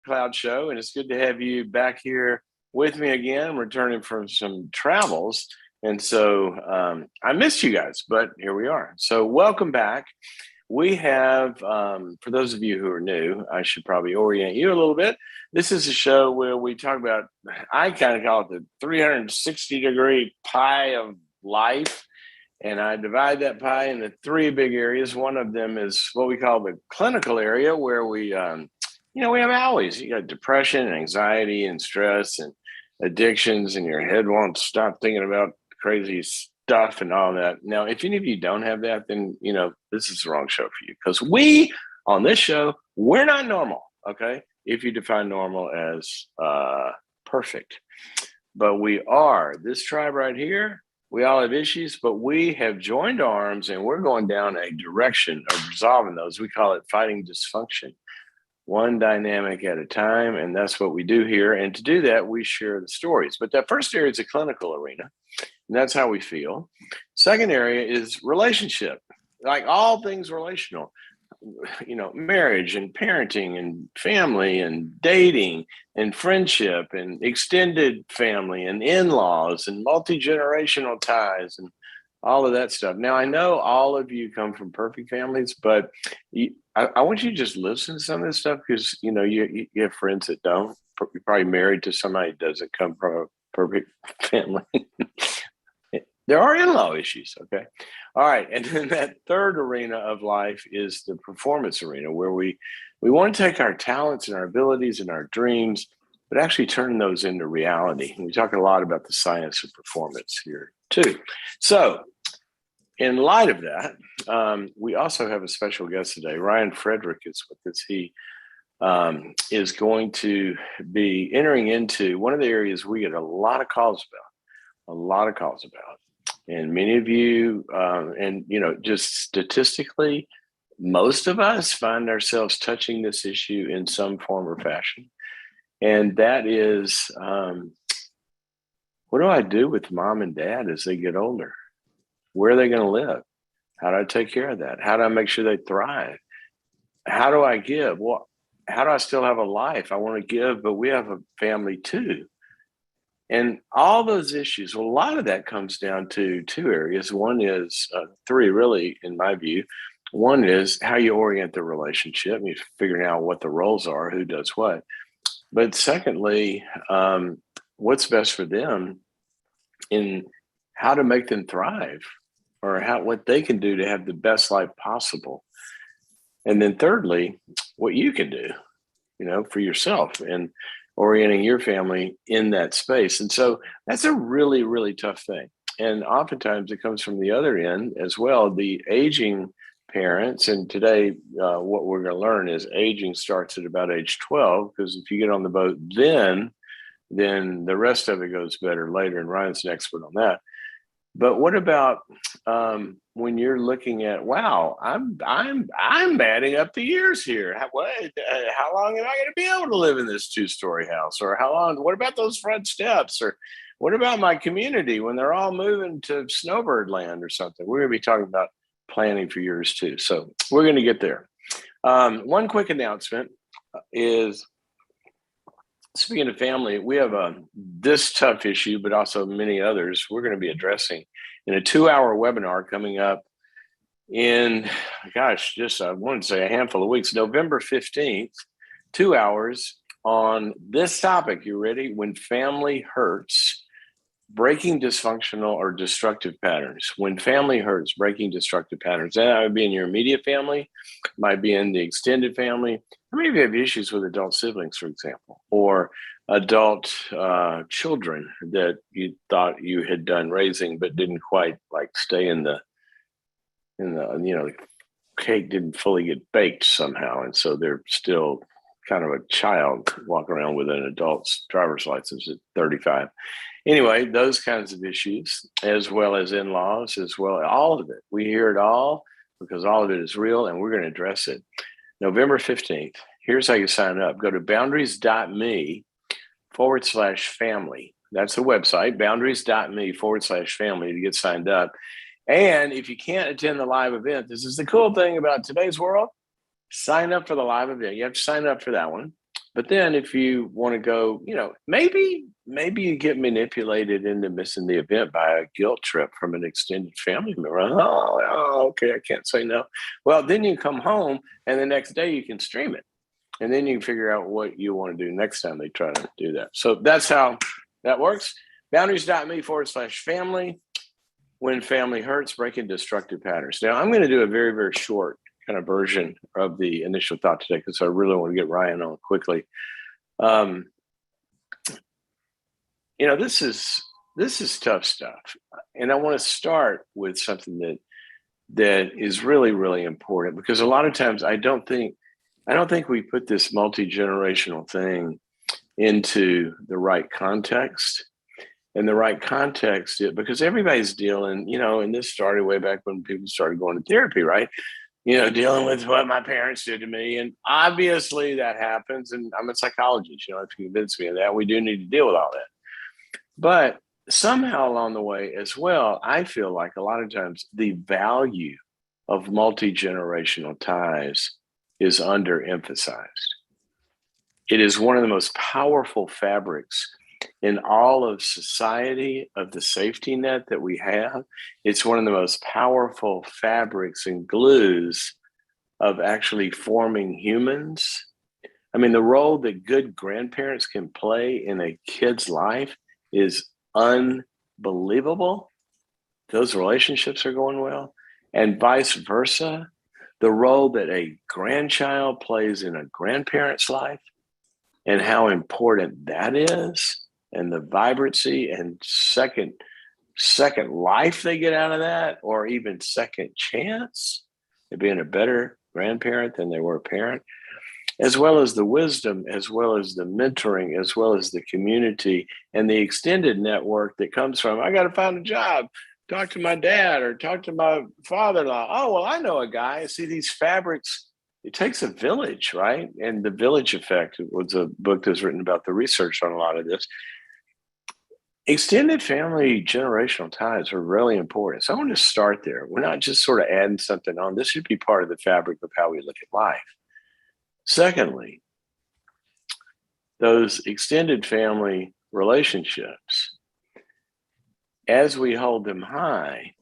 Cloud Show, and it's good to have you back here with me again, returning from some travels. And so I missed you guys, but here we are. So welcome back. We have, for those of you who are new, I should probably orient you a little bit. This is a show where we talk about, I kind of call it the 360-degree pie of life. And I divide that pie into three big areas. One of them is what we call the clinical area, where we have always, you got depression, and anxiety, and stress, and addictions, and your head won't stop thinking about crazy stuff and all that. Now, if any of you don't have that, then, this is the wrong show for you, because we, on this show, we're not normal, okay? If you define normal as perfect. But we are, this tribe right here, we all have issues, but we have joined arms and we're going down a direction of resolving those. We call it fighting dysfunction, one dynamic at a time. And that's what we do here. And to do that, we share the stories. But that first area is a clinical arena, and that's how we feel. Second area is relationship, like all things relational. Marriage and parenting and family and dating and friendship and extended family and in-laws and multi-generational ties and all of that stuff. Now, I know all of you come from perfect families, but I want you to just listen to some of this stuff, because, you have friends that don't. You're probably married to somebody that doesn't come from a perfect family. There are in-law issues, okay? All right, and then that third arena of life is the performance arena, where we want to take our talents and our abilities and our dreams, but actually turn those into reality. And we talk a lot about the science of performance here too. So in light of that, we also have a special guest today. Ryan Frederick is with us. He is going to be entering into one of the areas we get a lot of calls about. And many of you, just statistically, most of us find ourselves touching this issue in some form or fashion. And that is, what do I do with mom and dad as they get older? Where are they going to live? How do I take care of that? How do I make sure they thrive? How do I give? Well, how do I still have a life? I want to give, but we have a family too. And all those issues, well, a lot of that comes down to two areas. One is three, really, in my view. One is how you orient the relationship, you figuring out what the roles are, who does what. But secondly, what's best for them in how to make them thrive, or what they can do to have the best life possible. And then thirdly, what you can do, for yourself, and orienting your family in that space. And so that's a really, really tough thing. And oftentimes it comes from the other end as well, the aging parents. And today, what we're going to learn is aging starts at about age 12, because if you get on the boat then the rest of it goes better later. And Ryan's an expert on that. But what about when you're looking at, wow, I'm adding up the years here. How long am I going to be able to live in this 2-story house? Or how long? What about those front steps? Or what about my community when they're all moving to snowbird land or something? We're going to be talking about planning for yours too. So we're going to get there. One quick announcement is, speaking of family, we have this tough issue, but also many others we're going to be addressing in a 2-hour webinar coming up in, I wanted to say a handful of weeks, November 15th, 2 hours on this topic. You ready? When family hurts, breaking dysfunctional or destructive patterns. When family hurts, breaking destructive patterns. That would be in your immediate family, might be in the extended family. How many of you have issues with adult siblings, for example, or adult children that you thought you had done raising, but didn't quite stay in the cake didn't fully get baked somehow, and so they're still kind of a child walking around with an adult's driver's license at 35. Anyway, those kinds of issues, as well as in-laws, as well, all of it. We hear it all because all of it is real, and we're going to address it. November 15th. Here's how you sign up. Go to boundaries.me/family. That's the website, boundaries.me/family, to get signed up. And if you can't attend the live event, this is the cool thing about today's world. Sign up for the live event. You have to sign up for that one. But then if you want to go, maybe you get manipulated into missing the event by a guilt trip from an extended family member. Okay, I can't say no. Well, then you come home and the next day you can stream it. And then you can figure out what you want to do next time they try to do that. So that's how that works. Boundaries.me/family. When family hurts, breaking destructive patterns. Now, I'm going to do a very, very short kind of version of the initial thought today because I really want to get Ryan on quickly. This is tough stuff, and I want to start with something that is really, really important, because a lot of times I don't think we put this multi-generational thing into the right context. And the right context, because everybody's dealing, and this started way back when people started going to therapy, right? Dealing with what my parents did to me. And obviously that happens. And I'm a psychologist, if you convince me of that, we do need to deal with all that. But somehow along the way as well, I feel like a lot of times the value of multi-generational ties is underemphasized. It is one of the most powerful fabrics in all of society, of the safety net that we have. It's one of the most powerful fabrics and glues of actually forming humans. I mean, the role that good grandparents can play in a kid's life is unbelievable. Those relationships are going well. And vice versa, the role that a grandchild plays in a grandparent's life and how important that is, and the vibrancy and second life they get out of that, or even second chance at being a better grandparent than they were a parent, as well as the wisdom, as well as the mentoring, as well as the community and the extended network that comes from, I got to find a job, talk to my dad or talk to my father-in-law. Oh, well, I know a guy. See, these fabrics, it takes a village, right? And the Village Effect was a book that's written about the research on a lot of this. Extended family generational ties are really important. So I want to start there. We're not just sort of adding something on. This should be part of the fabric of how we look at life. Secondly, those extended family relationships, as we hold them high,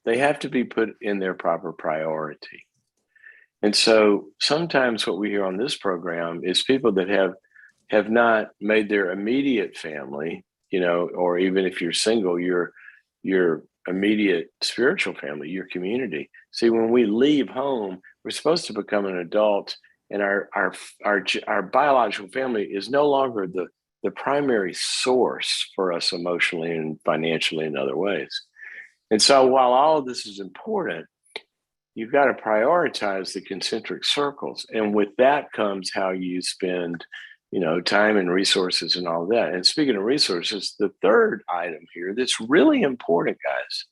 they have to be put in their proper priority. And so sometimes what we hear on this program is people that have not made their immediate family, or even if you're single, your immediate spiritual family, your community. See, when we leave home, we're supposed to become an adult, and our biological family is no longer the primary source for us emotionally and financially in other ways. And so while all of this is important, you've got to prioritize the concentric circles. And with that comes how you spend time and resources and all that. And speaking of resources, the third item here that's really important, guys,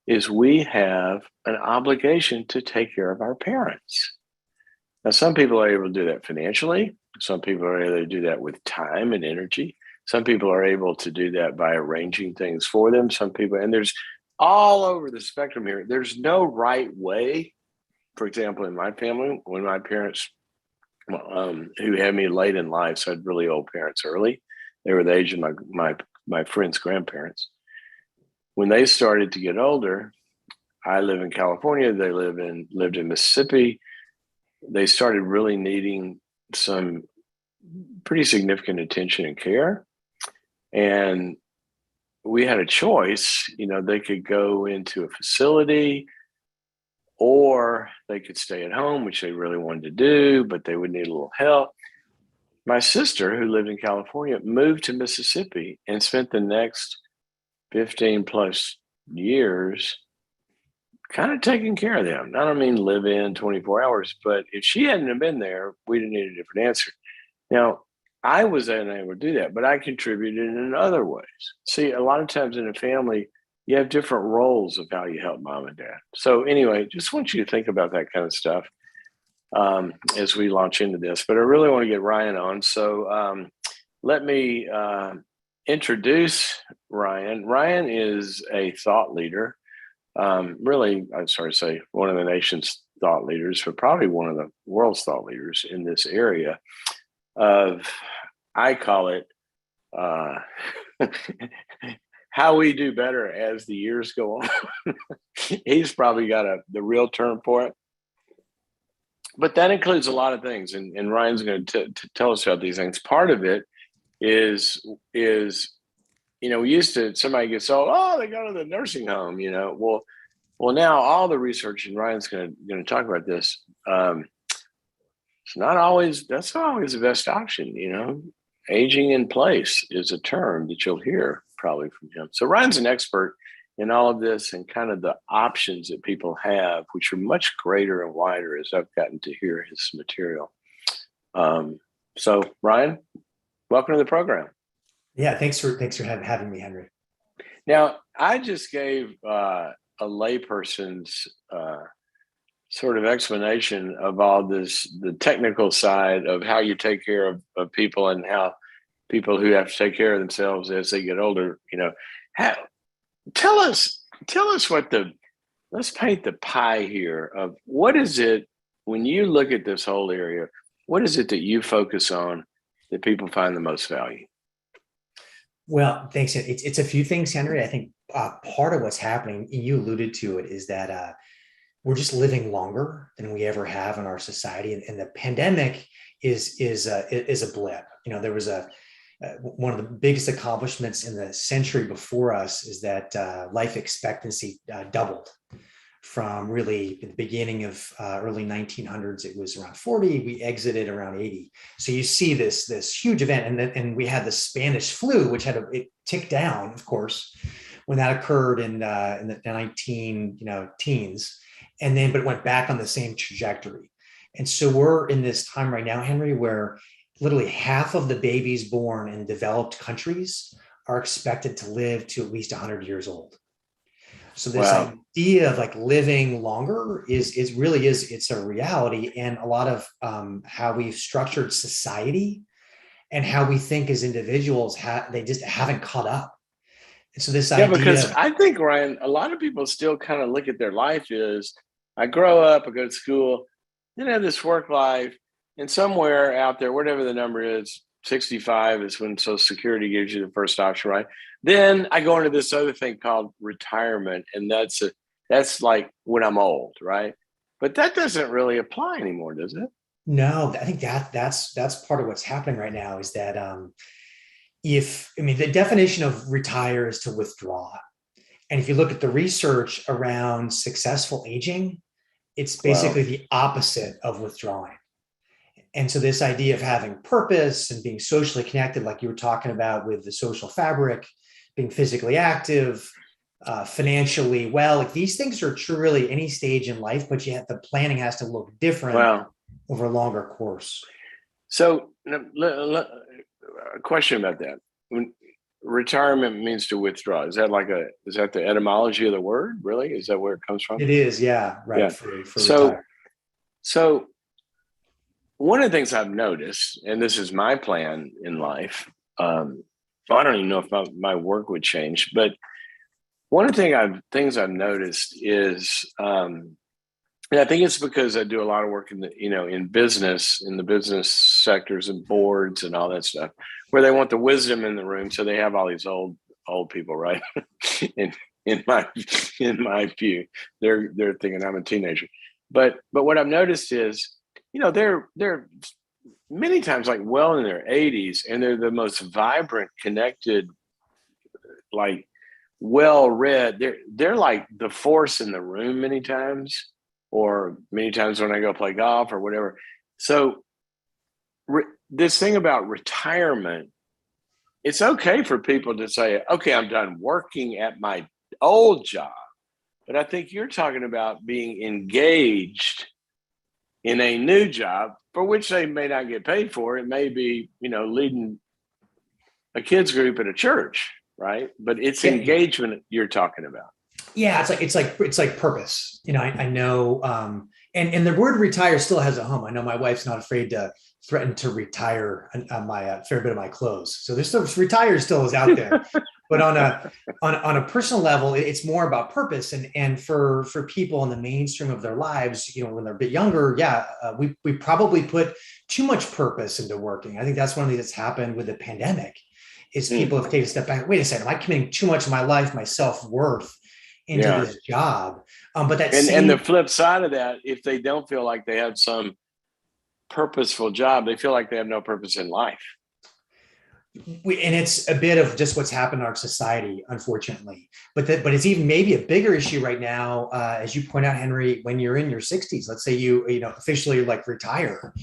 is we have an obligation to take care of our parents. Now, some people are able to do that financially. Some people are able to do that with time and energy. Some people are able to do that by arranging things for them. Some people, and there's all over the spectrum here. There's no right way. For example, in my family, when my parents, who had me late in life, so I had really old parents early. They were the age of my friends' grandparents. When they started to get older, I live in California. They lived in Mississippi. They started really needing some pretty significant attention and care. And we had a choice. They could go into a facility, or they could stay at home, which they really wanted to do, but they would need a little help. My sister, who lived in California, moved to Mississippi and spent the next 15 plus years kind of taking care of them. I don't mean live in 24 hours, but if she hadn't have been there, we'd have needed a different answer. Now, I was unable to do that, but I contributed in other ways. See, a lot of times in a family, you have different roles of how you help mom and dad. So anyway, just want you to think about that kind of stuff as we launch into this. But I really want to get Ryan on. So let me introduce Ryan. Ryan is a thought leader. Really, I'm sorry to say, one of the nation's thought leaders, but probably one of the world's thought leaders in this area. of, I call it, uh, how we do better as the years go on. He's probably got the real term for it. But that includes a lot of things, and Ryan's going to tell us about these things. Part of it is we used to, somebody gets old, oh, they go to the nursing home, well now all the research, and Ryan's going to talk about this. That's not always the best option. Aging in place is a term that you'll hear probably from him. So Ryan's an expert in all of this and kind of the options that people have, which are much greater and wider as I've gotten to hear his material. So Ryan, welcome to the program. Yeah, thanks for having me, Henry. Now, I just gave a layperson's sort of explanation of all this, the technical side of how you take care of people and how people who have to take care of themselves as they get older, tell us let's paint the pie here of what is it when you look at this whole area, what is it that you focus on that people find the most value? Well, thanks. It's a few things, Henry. I think part of what's happening, and you alluded to it, is that we're just living longer than we ever have in our society, and the pandemic is a blip. There was one of the biggest accomplishments in the century before us is that life expectancy doubled from really the beginning of early 1900s. It was around 40. We exited around 80. So you see this huge event, and we had the Spanish flu, which it ticked down, of course, when that occurred in the 19 teens, but it went back on the same trajectory. And so we're in this time right now, Henry, where literally half of the babies born in developed countries are expected to live to at least 100 years old. So this idea of like living longer it's a reality, and a lot of how we've structured society and how we think as individuals, they just haven't caught up. And so this idea, because I think, Ryan, a lot of people still kind of look at their life as, I grow up, I go to school, then I have this work life, and somewhere out there, whatever the number is, 65 is when Social Security gives you the first option, right? Then I go into this other thing called retirement, and that's like when I'm old, right? But that doesn't really apply anymore, does it? No, I think that's part of what's happening right now is that the definition of retire is to withdraw. And if you look at the research around successful aging, it's basically the opposite of withdrawing. And so this idea of having purpose and being socially connected, like you were talking about with the social fabric, being physically active, financially well, like these things are true really any stage in life, but yet the planning has to look different over a longer course. So a question about that. When retirement means to withdraw, is that the etymology of the word? Really? Is that where it comes from? It is. Yeah. Right. Yeah. For retire. So one of the things I've noticed, and this is my plan in life, I don't even know if my work would change, but one of the things I've noticed is, and I think it's because I do a lot of work in the business sectors and boards and all that stuff, where they want the wisdom in the room. So they have all these old people, right? in my view, they're thinking I'm a teenager. But what I've noticed is, they're many times like well in their 80s, and they're the most vibrant, connected, like well-read. They're like the force in the room many times, or many times when I go play golf or whatever. So this thing about retirement, it's okay for people to say, okay, I'm done working at my old job. But I think you're talking about being engaged in a new job for which they may not get paid for. It may be, leading a kids group at a church, right? But it's engagement you're talking about. Yeah, it's like purpose. I know, and the word retire still has a home. I know my wife's not afraid to threaten to retire my fair bit of my clothes. So there's still retire still is out there. But on a personal level, it's more about purpose. And for people in the mainstream of their lives, when they're a bit younger, we probably put too much purpose into working. I think that's one of the things that's happened with the pandemic is people have taken a step back. Wait a second, am I committing too much of my life, my self-worth into this job? But and the flip side of that, if they don't feel like they have some purposeful job, they feel like they have no purpose in life. And it's a bit of just what's happened in our society, unfortunately. But it's even maybe a bigger issue right now, as you point out, Henry. When you're in your 60s, let's say you officially like retire.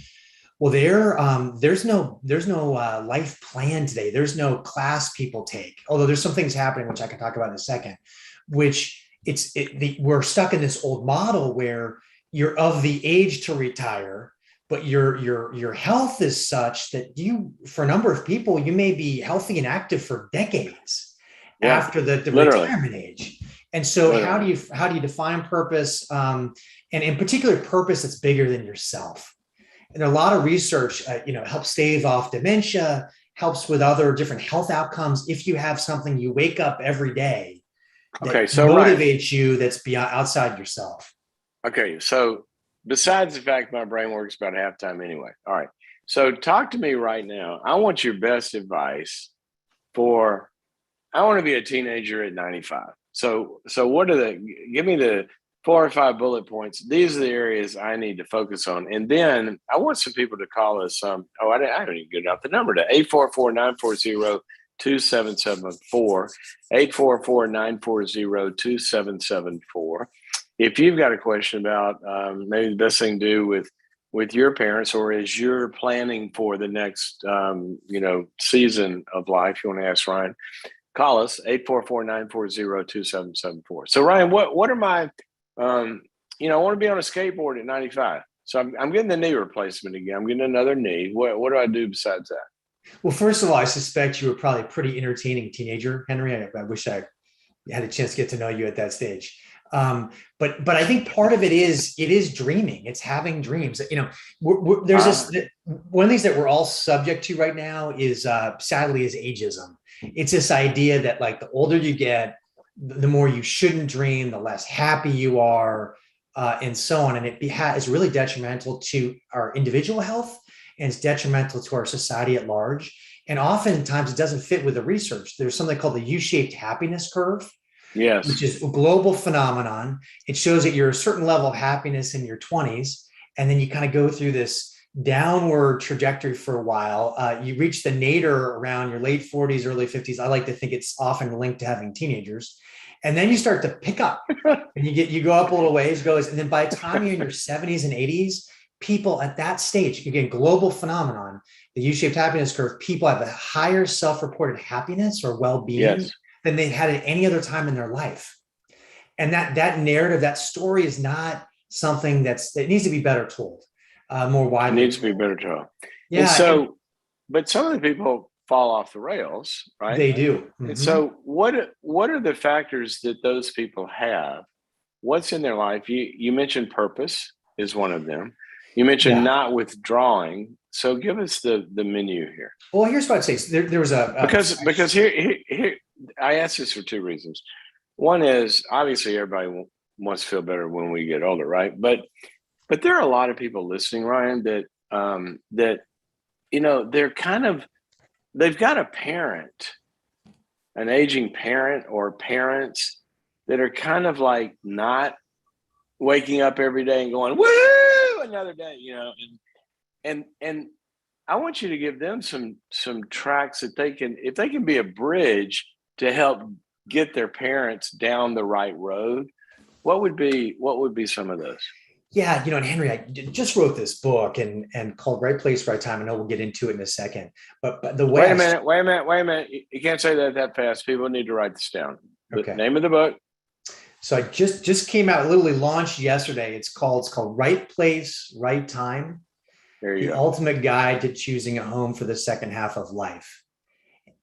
Well, there's no life plan today. There's no class people take. Although there's some things happening, which I can talk about in a second. Which we're stuck in this old model where you're of the age to retire, but your health is such that for a number of people, you may be healthy and active for decades after the retirement age. And so how do you define purpose? And in particular, purpose that's bigger than yourself. And a lot of research, helps stave off dementia, helps with other different health outcomes. If you have something you wake up every day that motivates you, that's beyond outside yourself. Okay, so besides the fact my brain works about halftime anyway. All right. So talk to me right now. I want your best advice I want to be a teenager at 95. So give me the 4 or 5 bullet points. These are the areas I need to focus on. And then I want some people to call us. I don't even get out the number to 844-940-2774, 844-940-2774. If you've got a question about maybe the best thing to do with your parents, or as you're planning for the next season of life, you want to ask Ryan, call us 844-940-2774. So Ryan, what are my I want to be on a skateboard at 95. So I'm getting the knee replacement again. I'm getting another knee. What do I do besides that? Well, first of all, I suspect you were probably a pretty entertaining teenager, Henry. I wish I had a chance to get to know you at that stage. But I think part of it is dreaming. It's having dreams. There's this one of the things that we're all subject to right now is sadly is ageism. It's this idea that like the older you get, the more you shouldn't dream, the less happy you are, and so on. And it's really detrimental to our individual health, and it's detrimental to our society at large. And oftentimes it doesn't fit with the research. There's something called the U-shaped happiness curve. Yes. Which is a global phenomenon. It shows that you're a certain level of happiness in your 20s, and then you kind of go through this downward trajectory for a while. You reach the nadir around your late 40s, early 50s. I like to think it's often linked to having teenagers. And then you start to pick up and you go up a little ways, and then by the time you're in your 70s and 80s, people at that stage, again, global phenomenon, the U-shaped happiness curve, people have a higher self-reported happiness or well-being than they had at any other time in their life. And that narrative, that story is not something that needs to be better told, more widely. It needs to be better told. Yeah. But some of the people fall off the rails, right? They do. Mm-hmm. And so what are the factors that those people have? What's in their life? You mentioned purpose is one of them. You mentioned not withdrawing. So give us the menu here. Well, here's what I'd say. There was because here I ask this for 2 reasons. One is obviously everybody wants to feel better when we get older, right? But there are a lot of people listening, Ryan, that they're they've got a parent, an aging parent or parents that are kind of like not waking up every day and going, woo, another day, and I want you to give them some tracks that if they can be a bridge to help get their parents down the right road. What would be some of those? Yeah, and Henry, I just wrote this book and called Right Place, Right Time. I know we'll get into it in a second, but the way wait a minute. You can't say that fast. People need to write this down. Okay. The name of the book. So I just came out, literally launched yesterday. It's called Right Place, Right Time. There you go. The ultimate guide to choosing a home for the second half of life.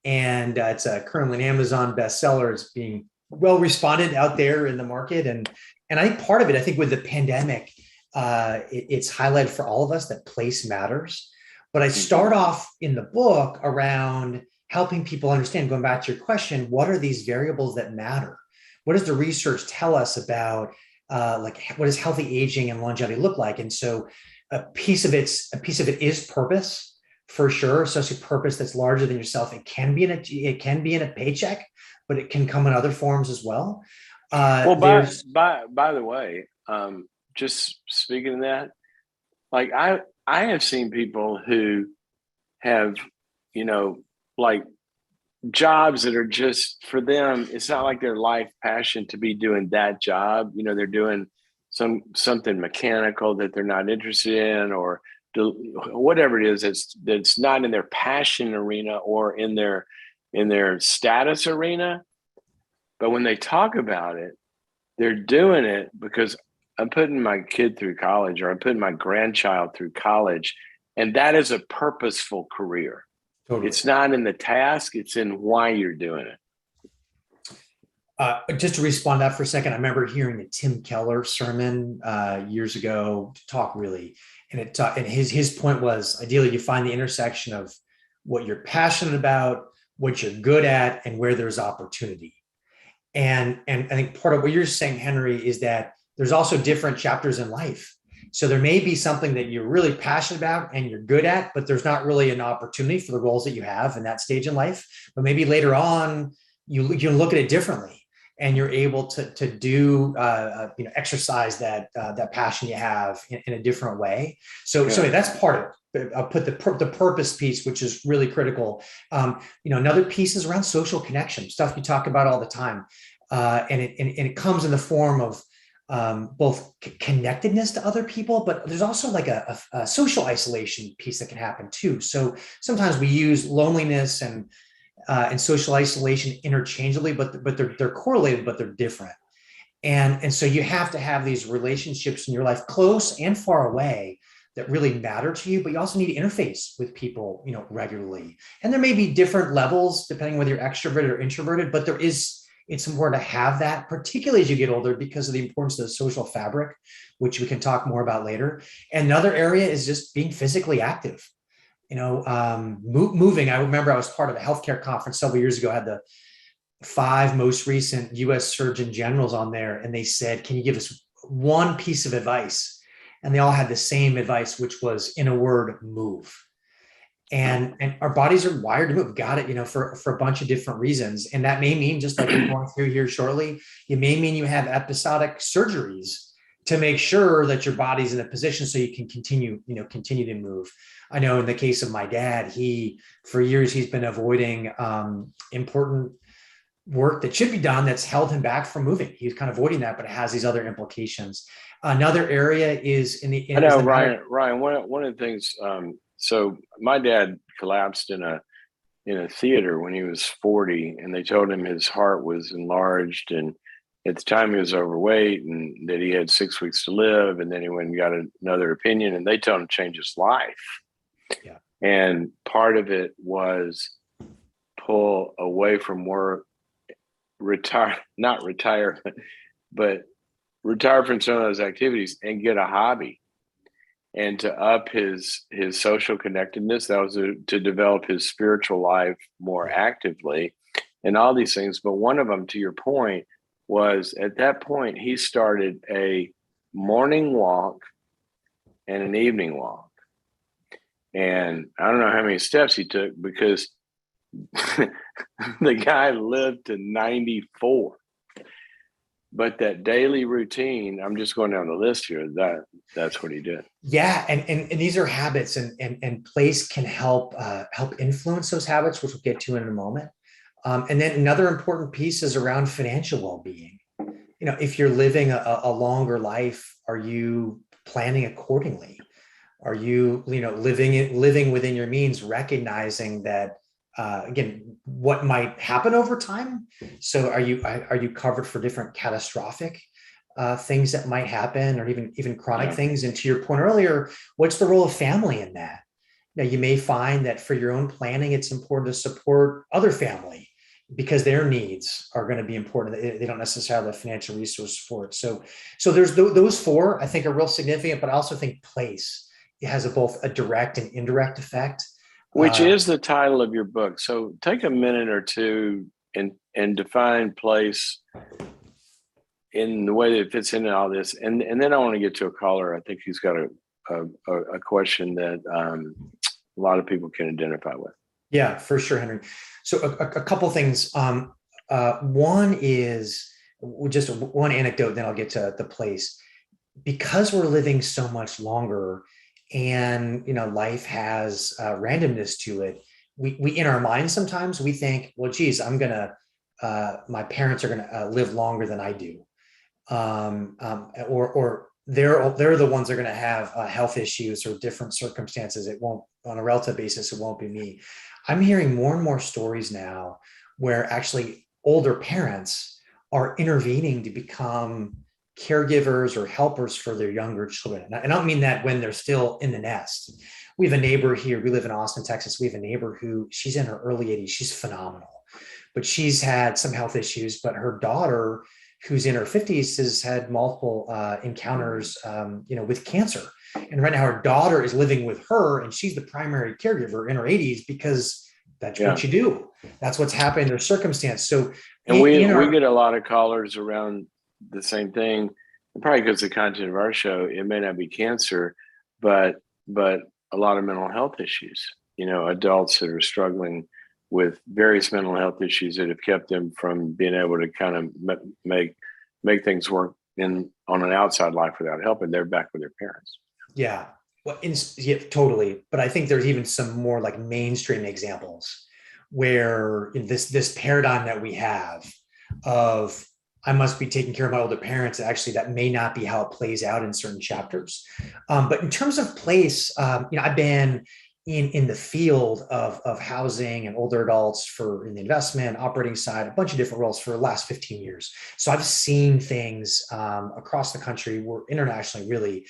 And it's currently an Amazon bestseller. It's being well responded out there in the market. And I think part of it, I think with the pandemic, it's highlighted for all of us that place matters. But I start off in the book around helping people understand, going back to your question, what are these variables that matter? What does the research tell us about like what does healthy aging and longevity look like? And so a piece of it is purpose, for sure, especially purpose that's larger than yourself. It can be in a paycheck, but it can come in other forms as well. Well, There's by the way, just speaking of that, like I have seen people who have, you know, like jobs that are just for them. It's not like their life passion to be doing that job. You know, they're doing something mechanical that they're not interested in, or whatever it is that's not in their passion arena or in their status arena. But when they talk about it, they're doing it because I'm putting my kid through college, or I'm putting my grandchild through college. And that is a purposeful career. totally. It's not in the task, it's in why you're doing it. Just to respond to that for a second, I remember hearing a Tim Keller sermon years ago to talk really, and his point was ideally you find the intersection of what you're passionate about, what you're good at, and where there's opportunity. And I think part of what you're saying, Henry, is that there's also different chapters in life. So there may be something that you're really passionate about and you're good at, but there's not really an opportunity for the roles that you have in that stage in life. But maybe later on, you look at it differently, and you're able to do exercise that passion you have in a different way. So that's part of it. I'll put the purpose piece, which is really critical. Another piece is around social connection, stuff you talk about all the time, and it comes in the form of both connectedness to other people, but there's also like a social isolation piece that can happen too. So sometimes we use loneliness and social isolation interchangeably, but they're correlated, but they're different. And so you have to have these relationships in your life, close and far away, that really matter to you, but you also need to interface with people, regularly. And there may be different levels depending whether you're extroverted or introverted, but it's important to have that, particularly as you get older, because of the importance of the social fabric, which we can talk more about later. And another area is just being physically active. Moving. I remember I was part of a healthcare conference several years ago. I had the 5 most recent U.S. Surgeon Generals on there, and they said, "Can you give us one piece of advice?" And they all had the same advice, which was, in a word, move. And our bodies are wired to move. Got it, for a bunch of different reasons. And that may mean, just like we're going through here shortly, it may mean you have episodic surgeries to make sure that your body's in a position so you can continue to move. I know in the case of my dad, for years, he's been avoiding important work that should be done that's held him back from moving. He's kind of avoiding that, but it has these other implications. Another area is I know, Ryan, one of the things, so my dad collapsed in a theater when he was 40, and they told him his heart was enlarged, and at the time he was overweight, and that he had 6 weeks to live. And then he went and got another opinion, and they told him to change his life. Yeah. And part of it was pull away from work, not retire, but retire from some of those activities and get a hobby, and to up his social connectedness. That was to develop his spiritual life more actively, and all these things. But one of them, to your point, was at that point he started a morning walk and an evening walk. And I don't know how many steps he took, because the guy lived to 94. But that daily routine, I'm just going down the list here, that's what he did. Yeah. And these are habits, and place can help influence those habits, which we'll get to in a moment. And then another important piece is around financial well-being. If you're living a longer life, are you planning accordingly? Are you, living within your means, recognizing that, again, what might happen over time? So are you covered for different catastrophic things that might happen, or even chronic things? And to your point earlier, what's the role of family in that? Now, you may find that for your own planning, it's important to support other family, because their needs are going to be important. They don't necessarily have the financial resources for it. So there's those 4, I think, are real significant, but I also think place, it has both a direct and indirect effect. which is the title of your book. So take a minute or two and define place in the way that it fits into all this. And then I want to get to a caller. I think he's got a question that a lot of people can identify with. Yeah, for sure, Henry. So a couple things. One is just one anecdote, then I'll get to the place. Because we're living so much longer, and life has randomness to it. We in our minds sometimes we think, well, geez, my parents are gonna live longer than I do, or they're the ones that are going to have health issues or different circumstances. It won't, on a relative basis, it won't be me. I'm hearing more and more stories now where actually older parents are intervening to become caregivers or helpers for their younger children. And I don't mean that when they're still in the nest. We have a neighbor here. We live in Austin, Texas. We have a neighbor who, she's in her early 80s. She's phenomenal, but she's had some health issues. But her daughter, who's in her 50s, has had multiple encounters, with cancer. And right now her daughter is living with her, and she's the primary caregiver in her 80s because that's what you do. That's what's happening in their circumstance. So, and we get a lot of callers around the same thing, and probably because the content of our show, it may not be cancer, but a lot of mental health issues. Adults that are struggling with various mental health issues that have kept them from being able to kind of make things work on an outside life without help, and they're back with their parents. Yeah, well, yeah, totally. But I think there's even some more like mainstream examples where this paradigm that we have of I must be taking care of my older parents. Actually, that may not be how it plays out in certain chapters. But in terms of place, I've been in the field of housing and older adults in the investment operating side, a bunch of different roles for the last 15 years. So I've seen things across the country, or internationally, really.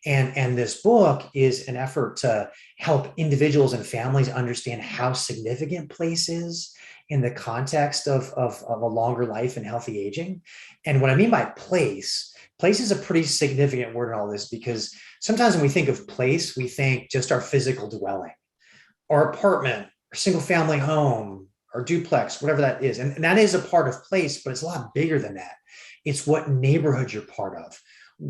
And this book is an effort to help individuals and families understand how significant place is in the context of a longer life and healthy aging. And what I mean by place is a pretty significant word in all this, because sometimes when we think of place, we think just our physical dwelling, our apartment, our single family home, our duplex, whatever that is. And that is a part of place, but it's a lot bigger than that. It's what neighborhood you're part of.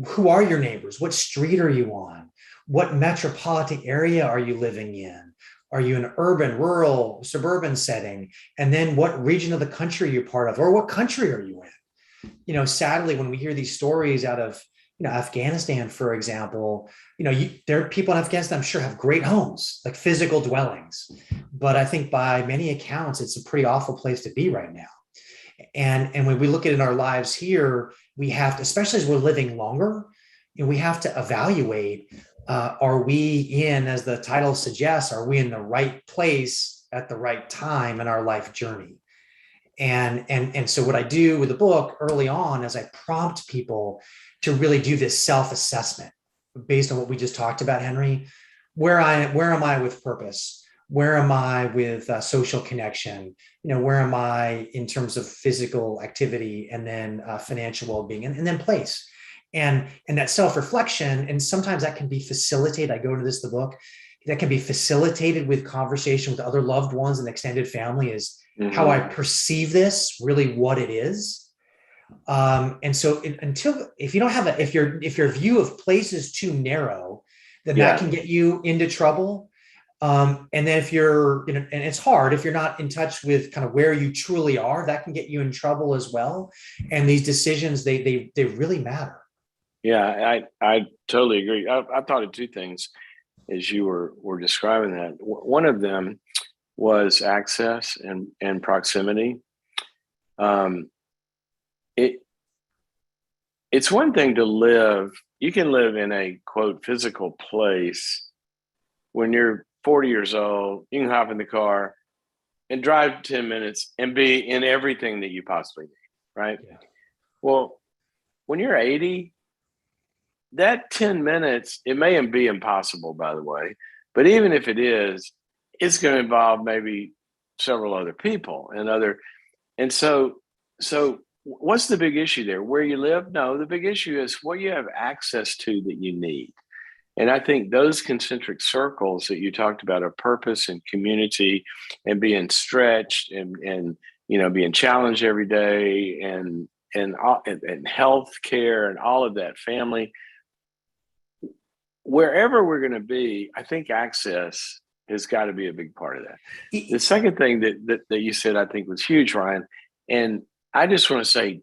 Who are your neighbors? What street are you on? What metropolitan area are you living in? Are you in urban, rural, suburban setting? And then what region of the country are you part of? Or what country are you in? Sadly, when we hear these stories out of Afghanistan, for example, there are people in Afghanistan, I'm sure, have great homes, like physical dwellings. But I think by many accounts, it's a pretty awful place to be right now. And when we look at it in our lives here, we have to, especially as we're living longer, we have to evaluate, are we in, as the title suggests, are we in the right place at the right time in our life journey? And so what I do with the book early on is I prompt people to really do this self-assessment based on what we just talked about, Henry. Where am I with purpose? Where am I with social connection? Where am I in terms of physical activity, and then financial well-being, and then place? And that self-reflection, and sometimes that can be facilitated. I go into the book, that can be facilitated with conversation with other loved ones and extended family, is how I perceive this, really what it is. And so if you don't have if your view of place is too narrow, then that can get you into trouble. And then if you're, and it's hard if you're not in touch with kind of where you truly are, that can get you in trouble as well. And these decisions, they really matter. Yeah, I totally agree. I thought of two things as you were describing that. One of them was access and proximity. It's one thing to live. You can live in a quote physical place when you're 40 years old. You can hop in the car and drive 10 minutes and be in everything that you possibly need, right? Yeah. Well, when you're 80, that 10 minutes, it may be impossible, by the way, but even if it is, it's going to involve maybe several other people and so what's the big issue there? Where you live? No, the big issue is what you have access to that you need. And I think those concentric circles that you talked about of purpose and community and being stretched and being challenged every day and health care and all of that, family, wherever we're going to be, I think access has got to be a big part of that. The second thing that you said, I think, was huge, Ryan. And I just want to say,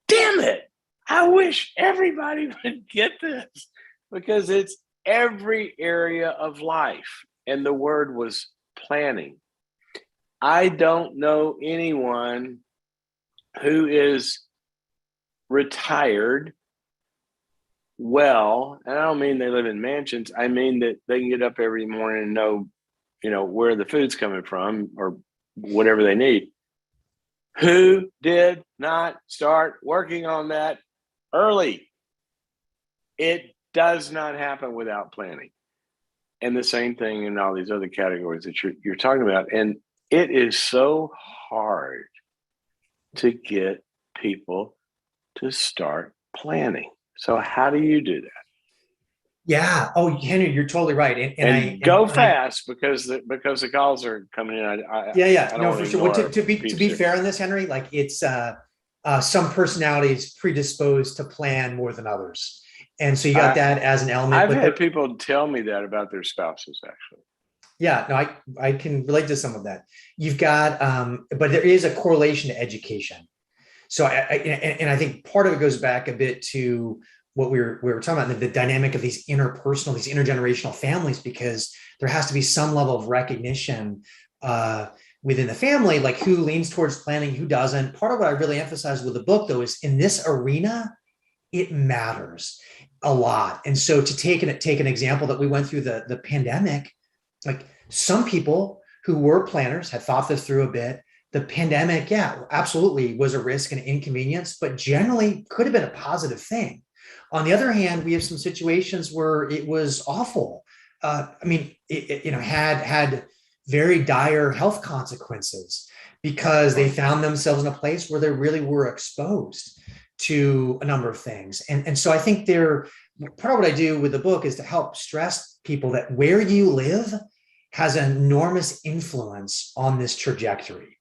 damn it, I wish everybody would get this, because it's every area of life. And the word was planning. I don't know anyone who is retired well, and I don't mean they live in mansions. I mean that they can get up every morning and know, where the food's coming from or whatever they need, who did not start working on that early. It does not happen without planning. And the same thing in all these other categories that you're talking about. And it is so hard to get people to start planning. So how do you do that? Yeah. Oh, Henry, you're totally right. And go fast because the calls are coming in. I don't No, want for to sure. Well, ignore to be fair on this, Henry, like it's some personalities predisposed to plan more than others, and so you got that as an element. I've had people tell me that about their spouses, actually. Yeah, no, I can relate to some of that. You've got, but there is a correlation to education. So I think part of it goes back a bit to what we were talking about, the dynamic of these interpersonal, these intergenerational families, because there has to be some level of recognition within the family, like who leans towards planning, who doesn't. Part of what I really emphasize with the book, though, is in this arena, it matters a lot. And so to take an example that we went through the pandemic, like some people who were planners had thought this through a bit. The pandemic, yeah, absolutely was a risk and inconvenience, but generally could have been a positive thing. On the other hand, we have some situations where it was awful. It had very dire health consequences because they found themselves in a place where they really were exposed to a number of things. And so I think part of what I do with the book is to help stress people that where you live has an enormous influence on this trajectory.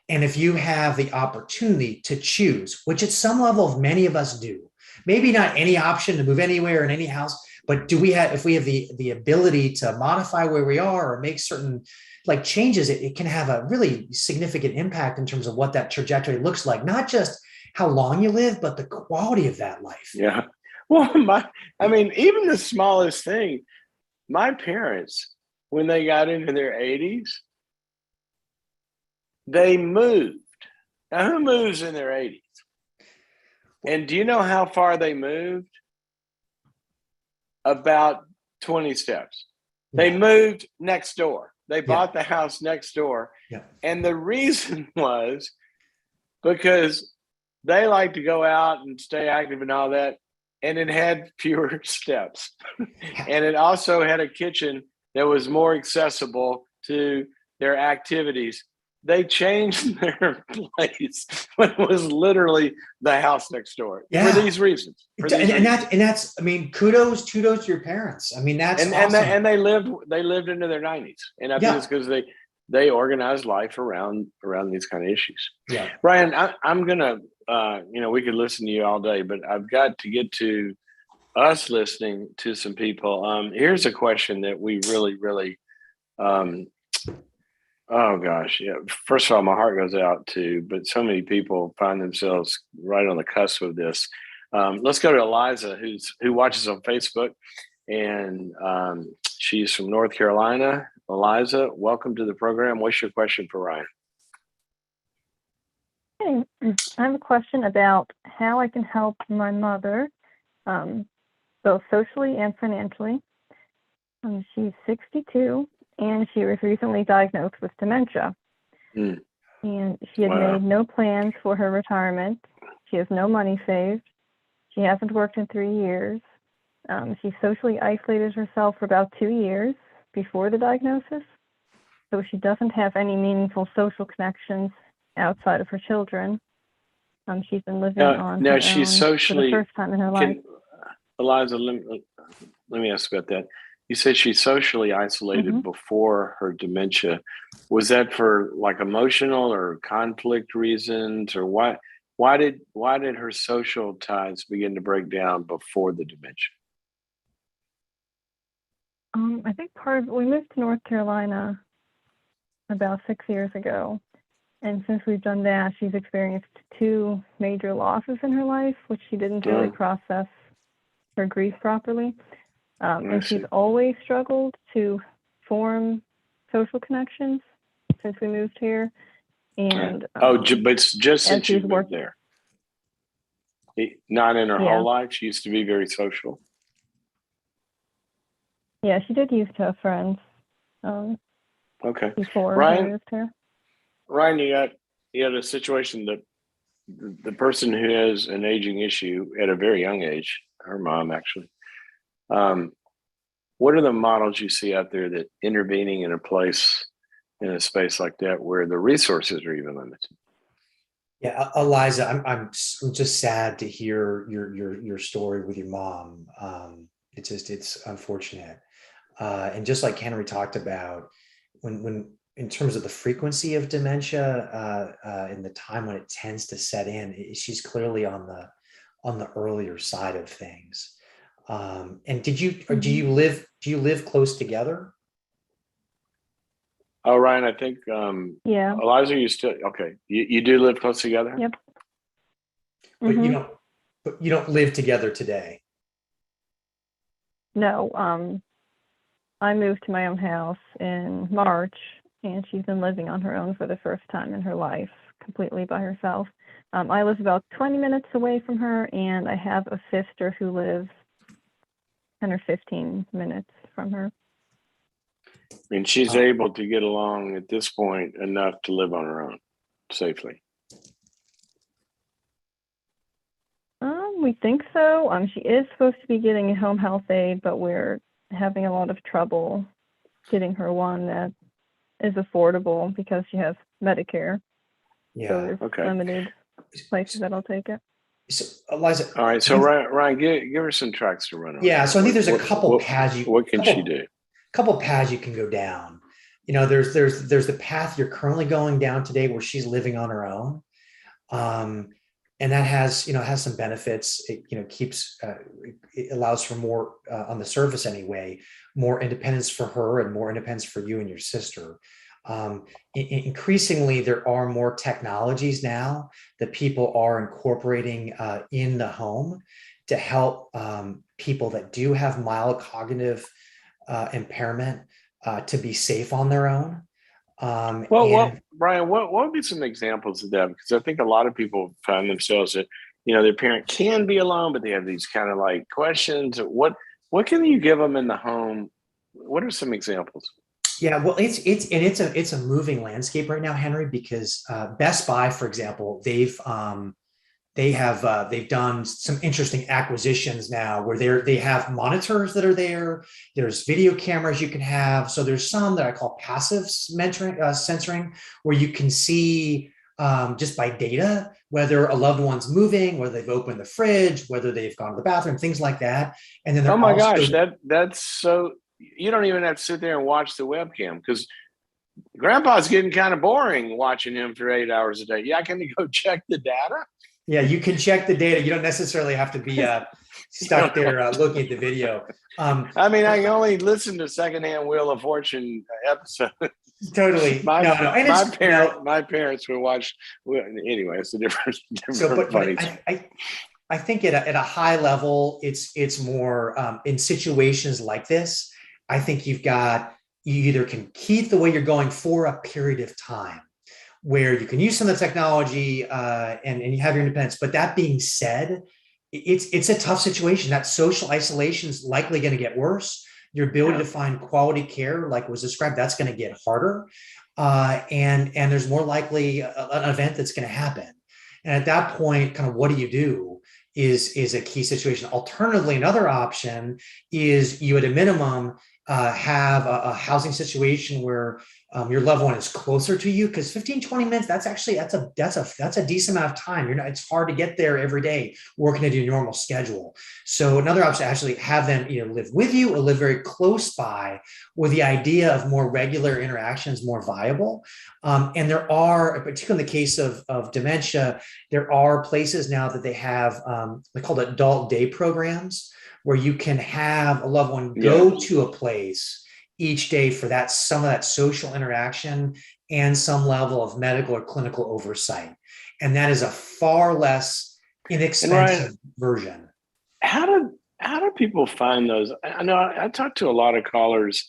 And if you have the opportunity to choose, which at some level many of us do, maybe not any option to move anywhere in any house, but if we have the ability to modify where we are or make certain like changes, it can have a really significant impact in terms of what that trajectory looks like, not just how long you live, but the quality of that life. Yeah. Well, even the smallest thing, my parents, when they got into their 80s, they moved. Now, who moves in their 80s? And do you know how far they moved? About 20 steps. They moved next door. They bought the house next door. Yeah. And the reason was because they like to go out and stay active and all that. And it had fewer steps. And it also had a kitchen that was more accessible to their activities. They changed their place when it was literally the house next door for these reasons. That's kudos to your parents. That's awesome. And they lived into their 90s. And I think it's because they organized life around these kind of issues. Yeah. Ryan, I'm gonna we could listen to you all day, but I've got to get to us listening to some people. Here's a question that we really, really oh gosh, yeah. First of all, my heart goes out to, but so many people find themselves right on the cusp of this. Let's go to Eliza, who watches on Facebook, and she's from North Carolina. Eliza, welcome to the program. What's your question for Ryan? Hey, I have a question about how I can help my mother, both socially and financially. She's 62. And she was recently diagnosed with dementia. And she had made no plans for her retirement. She has no money saved. She hasn't worked in 3 years. She socially isolated herself for about 2 years before the diagnosis. So she doesn't have any meaningful social connections outside of her children. She's been living on her she's own socially, for the first time in her life. Eliza, let let me ask about that. You said she's socially isolated before her dementia. Was that for like emotional or conflict reasons, or why? Why did her social ties begin to break down before the dementia? I think we moved to North Carolina about 6 years ago. And since we've done that, she's experienced 2 major losses in her life, which she didn't really process her grief properly. And she's always struggled to form social connections since we moved here. And but it's just since you moved worked there, not in her whole life. She used to be very social. Yeah, she did used to have friends. Okay. Before I moved here. Ryan, you had a situation that the person who has an aging issue at a very young age, her mom actually. What are the models you see out there that intervening in a space like that where the resources are even limited? Yeah, Eliza, I'm just sad to hear your story with your mom. It's unfortunate, and just like Henry talked about, when in terms of the frequency of dementia and the time when it tends to set in, she's clearly on the earlier side of things. And do you live close together? Oh, Ryan, I think yeah. Eliza, you do live close together? Yep. But you don't live together today. No, I moved to my own house in March, and she's been living on her own for the first time in her life, completely by herself. I live about 20 minutes away from her, and I have a sister who lives 10 or 15 minutes from her. And she's able to get along at this point enough to live on her own safely. We think so. She is supposed to be getting a home health aide, but we're having a lot of trouble getting her one that is affordable because she has Medicare. Yeah. So there's limited places that'll take it. So, Eliza. All right. So Ryan, give her some tracks to run on. Yeah. So I think there's a couple paths. What can she do? Couple paths you can go down. There's the path you're currently going down today where she's living on her own. And that has some benefits. It keeps, it allows for more, on the surface anyway, more independence for her and more independence for you and your sister. Increasingly, there are more technologies now that people are incorporating in the home to help people that do have mild cognitive impairment to be safe on their own. Brian, what would be some examples of that? Because I think a lot of people find themselves that, their parent can be alone, but they have these kind of like questions. What can you give them in the home? What are some examples? Yeah, well, it's a moving landscape right now, Henry, because Best Buy, for example, they've done some interesting acquisitions now where they have monitors that are there. There's video cameras you can have. So there's some that I call passive censoring, where you can see just by data whether a loved one's moving, whether they've opened the fridge, whether they've gone to the bathroom, things like that. And then gosh, that's so you don't even have to sit there and watch the webcam because Grandpa's getting kind of boring watching him for 8 hours a day. Yeah, can you go check the data? Yeah, you can check the data. You don't necessarily have to be stuck there looking at the video. I can only listen to Secondhand Wheel of Fortune episodes. Totally. My parents would watch. Anyway, it's a different funny. I think at a high level, it's more in situations like this. I think you either can keep the way you're going for a period of time, where you can use some of the technology and you have your independence. But that being said, it's a tough situation. That social isolation is likely going to get worse. Your ability to find quality care, like was described, that's going to get harder. And there's more likely an event that's going to happen. And at that point, kind of what do you do is a key situation. Alternatively, another option is you at a minimum, have a housing situation where your loved one is closer to you, because 15, 20 minutes, that's a decent amount of time. It's hard to get there every day working at your normal schedule. So another option, actually have them live with you or live very close by, where the idea of more regular interaction is more viable. And there are, particularly in the case of dementia, there are places now that they have, they call it adult day programs, where you can have a loved one Yeah. go to a place each day for some of that social interaction and some level of medical or clinical oversight. And that is a far less inexpensive version. How do people find those? I know I talk to a lot of callers,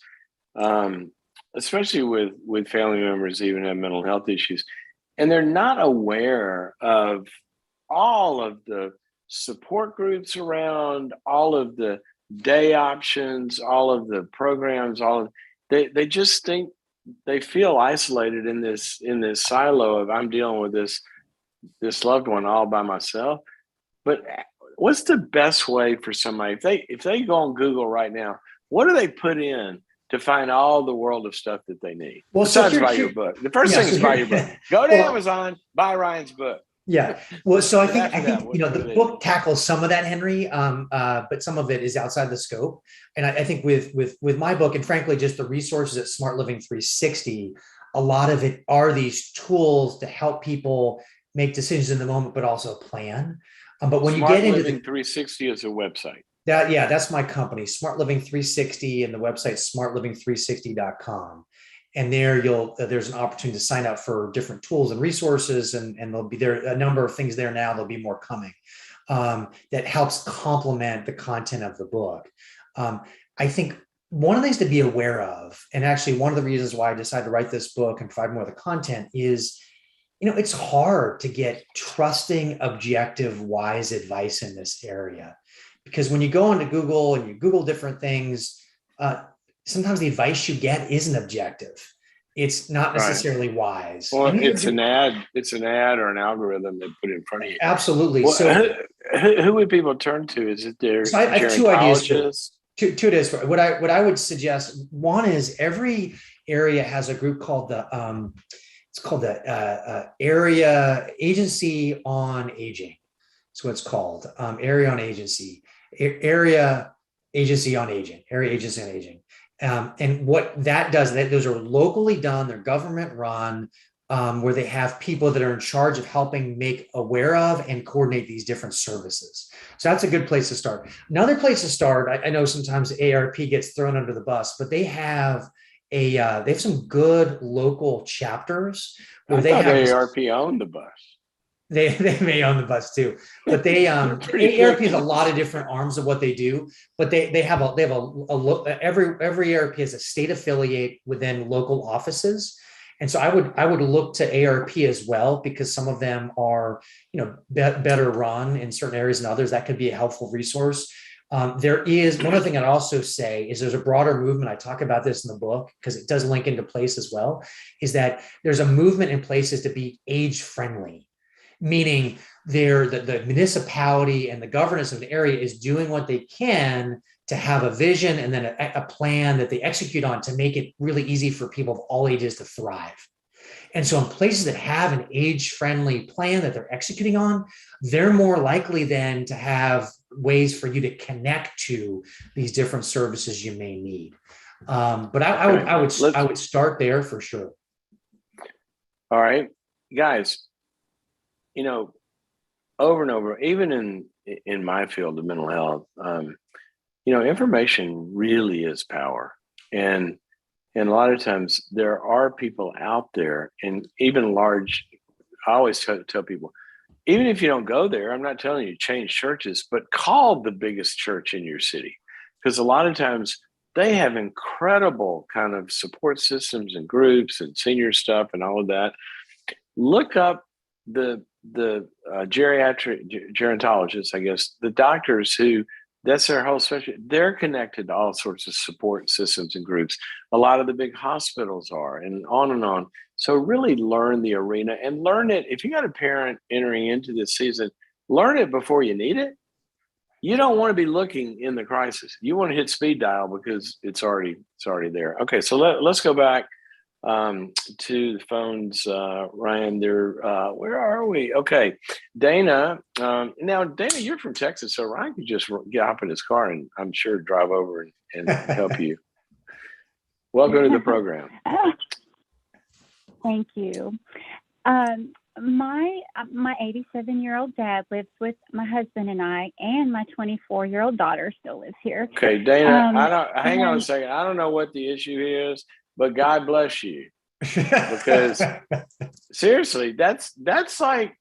especially with family members even have mental health issues, and they're not aware of all of the support groups around, all of the day options, all of the programs, they just think they feel isolated in this silo of I'm dealing with this loved one all by myself. But what's the best way for somebody if they go on Google right now, what do they put in to find all the world of stuff that they need? Well, Besides buy your book. The first thing is buy your book. Go to Amazon, buy Ryan's book. Yeah. Well, so I think the book tackles some of that, Henry, but some of it is outside the scope. And I think with my book, and frankly, just the resources at Smart Living 360, a lot of it are these tools to help people make decisions in the moment, but also plan. But when you get into Living 360 is a website. That's my company, Smart Living 360, and the website smartliving360.com. And there's an opportunity to sign up for different tools and resources, and there'll be a number of things there now. There'll be more coming that helps complement the content of the book. I think one of the things to be aware of, and actually one of the reasons why I decided to write this book and provide more of the content is, it's hard to get trusting, objective, wise advice in this area. Because when you go into Google and you Google different things, sometimes the advice you get isn't objective. It's not necessarily wise. Well, it's an ad or an algorithm they put in front of you. Absolutely. Well, so who would people turn to? Is it their I have two ideas. Two ideas. What I would suggest, one is every area has a group called the Area Agency on Aging. That's what it's called. Area Agency on Aging. And what that does, those are locally done, they're government run, where they have people that are in charge of helping make aware of and coordinate these different services. So that's a good place to start. Another place to start, I know sometimes ARP gets thrown under the bus, but they have some good local chapters where they have ARP owned the bus. They may own the bus too, but they ARP has a lot of different arms of what they do. But they have every ARP has a state affiliate within local offices, and so I would look to ARP as well, because some of them are better run in certain areas than others. That could be a helpful resource. There is one other thing I'd also say is there's a broader movement. I talk about this in the book because it does link into place as well. Is that there's a movement in places to be age friendly. Meaning the municipality and the governance of the area is doing what they can to have a vision and then a plan that they execute on to make it really easy for people of all ages to thrive. And so in places that have an age-friendly plan that they're executing on, they're more likely then to have ways for you to connect to these different services you may need. But I would start there for sure. All right, guys. Over and over, even in my field of mental health, information really is power. And a lot of times there are people out there, and even I always tell people, even if you don't go there, I'm not telling you to change churches, but call the biggest church in your city. Because a lot of times they have incredible kind of support systems and groups and senior stuff and all of that. Look up the gerontologists, I guess, the doctors who that's their whole specialty. They're connected to all sorts of support systems and groups. A lot of the big hospitals are, and on and on. So really learn the arena and learn it. If you got a parent entering into this season, learn it before you need it. you don't want to be looking in the crisis. You want to hit speed dial because it's already there. Okay, so let's go back to the phones. Ryan, there. Where are we? Okay, Dana. Now, Dana, you're from Texas, so Ryan could just get up in his car and I'm sure drive over and help you. Welcome to the program. Thank you. My 87-year-old dad lives with my husband and I, and my 24-year-old daughter still lives here. Okay, Dana, hang on a second. I don't know what the issue is, but God bless you. Because seriously, that's like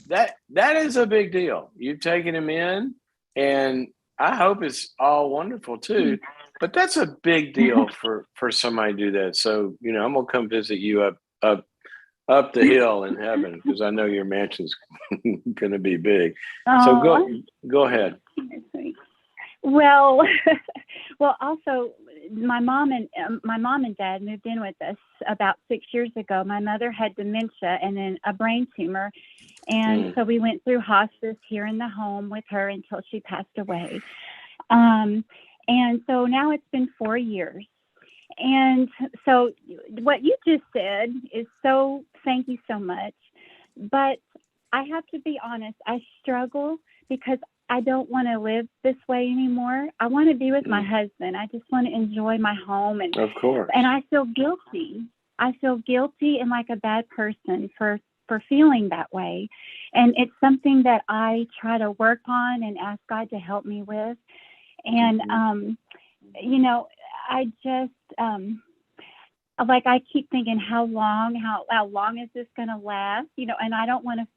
that is a big deal. You've taken him in, and I hope it's all wonderful too. But that's a big deal for somebody to do that. So, I'm gonna come visit you up the hill in heaven, because I know your mansion's gonna be big. So go ahead. Well, also my mom and dad moved in with us about 6 years ago. My mother had dementia and then a brain tumor. And so we went through hospice here in the home with her until she passed away. And so now it's been 4 years. And so what you just said is thank you so much. But I have to be honest, I struggle because I don't want to live this way anymore. I want to be with my husband. I just want to enjoy my home. And of course. And I feel guilty. I feel guilty and like a bad person for feeling that way. And it's something that I try to work on and ask God to help me with. And, I just, I keep thinking, how long is this going to last? And I don't want to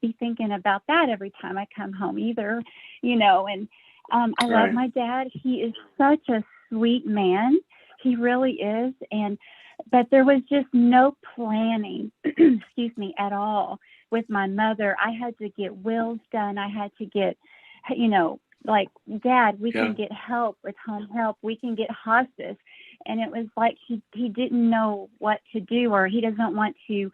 be thinking about that every time I come home either, and I love my dad. He is such a sweet man. He really is. But there was just no planning, excuse me, at all with my mother. I had to get wills done. I had to get, Dad, we can get help with home help. We can get hospice. And it was like he didn't know what to do, or he doesn't want to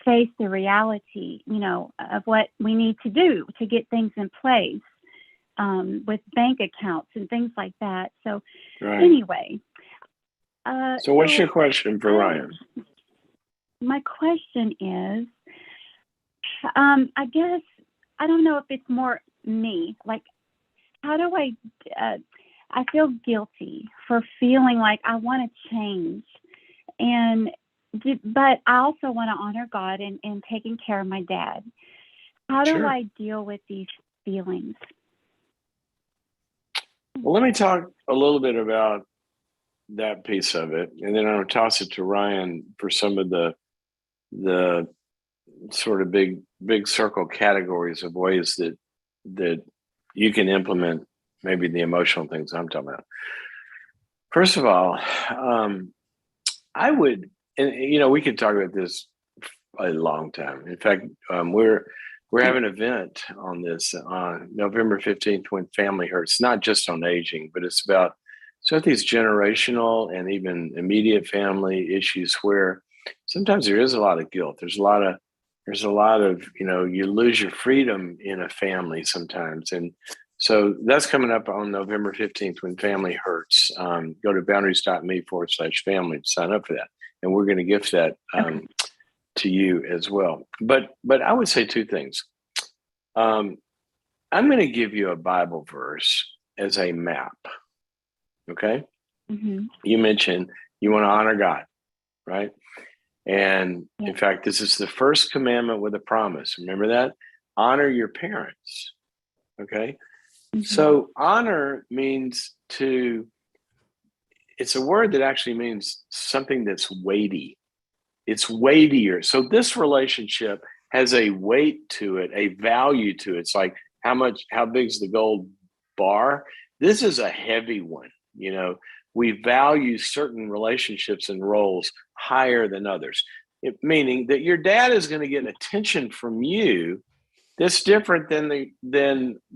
face the reality, of what we need to do to get things in place with bank accounts and things like that. So anyway. So what's your question for Ryan? My question is, I guess, I don't know if it's more me, how do I feel guilty for feeling like I want to change, but I also want to honor God and taking care of my dad. How do I deal with these feelings? Well, let me talk a little bit about that piece of it, and then I'll toss it to Ryan for some of the sort of big circle categories of ways that you can implement maybe the emotional things I'm talking about. First of all, I would, and we could talk about this a long time. In fact, we're having an event on this on November 15th when family hurts, not just on aging, but it's about these generational and even immediate family issues where sometimes there is a lot of guilt. There's a lot of, you lose your freedom in a family sometimes. And so that's coming up on November 15th when family hurts. Go to boundaries.me/family to sign up for that. And we're going to gift that to you as well. But I would say two things. I'm going to give you a Bible verse as a map. Okay. Mm-hmm. You mentioned you want to honor God, right? And in fact, this is the first commandment with a promise. Remember that? Honor your parents. Okay. Mm-hmm. So honor means it's a word that actually means something that's weighty. It's weightier. So this relationship has a weight to it, a value to it. It's like how big is the gold bar? This is a heavy one. We value certain relationships and roles higher than others, meaning that your dad is going to get attention from you that's different than the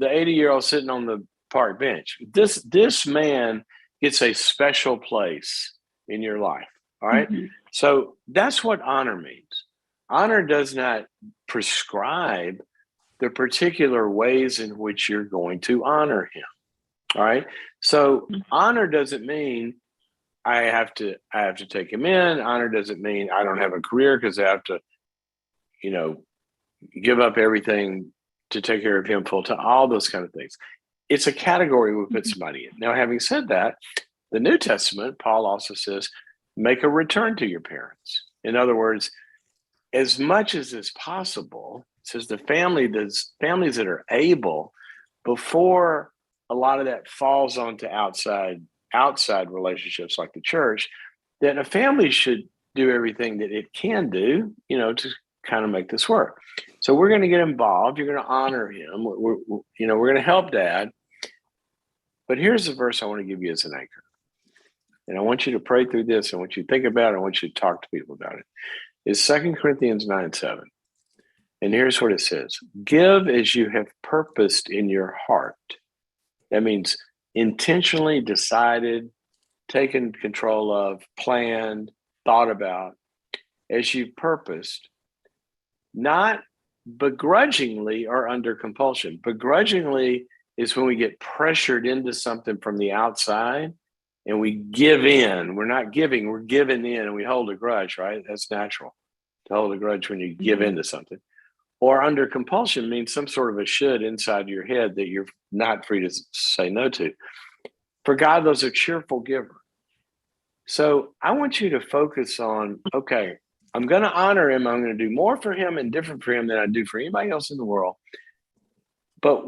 80-year-old sitting on the park bench. This man gets a special place in your life. All right. Mm-hmm. So that's what honor means. Honor does not prescribe the particular ways in which you're going to honor him. All right. So honor doesn't mean I have to take him in. Honor doesn't mean I don't have a career because I have to, give up everything to take care of him full time, all those kind of things. It's a category we put somebody in. Now, having said that, the New Testament, Paul also says, make a return to your parents. In other words, as much as is possible, it says the families that are able, before a lot of that falls onto outside relationships like the church, that a family should do everything that it can do, to kind of make this work. So we're going to get involved. You're going to honor him. We're going to help dad. But here's the verse I want to give you as an anchor. And I want you to pray through this. I want you to think about it. I want you to talk to people about it. It's 2 Corinthians 9:7. And here's what it says. Give as you have purposed in your heart. That means intentionally decided, taken control of, planned, thought about, as you purposed, not begrudgingly or under compulsion. Begrudgingly is when we get pressured into something from the outside and we give in. We're not giving, we're giving in, and we hold a grudge, right? That's natural to hold a grudge when you give into something. Or under compulsion means some sort of a should inside your head that you're not free to say no to. For God loves a cheerful giver. So I want you to focus on, okay, I'm going to honor him. I'm going to do more for him and different for him than I do for anybody else in the world. But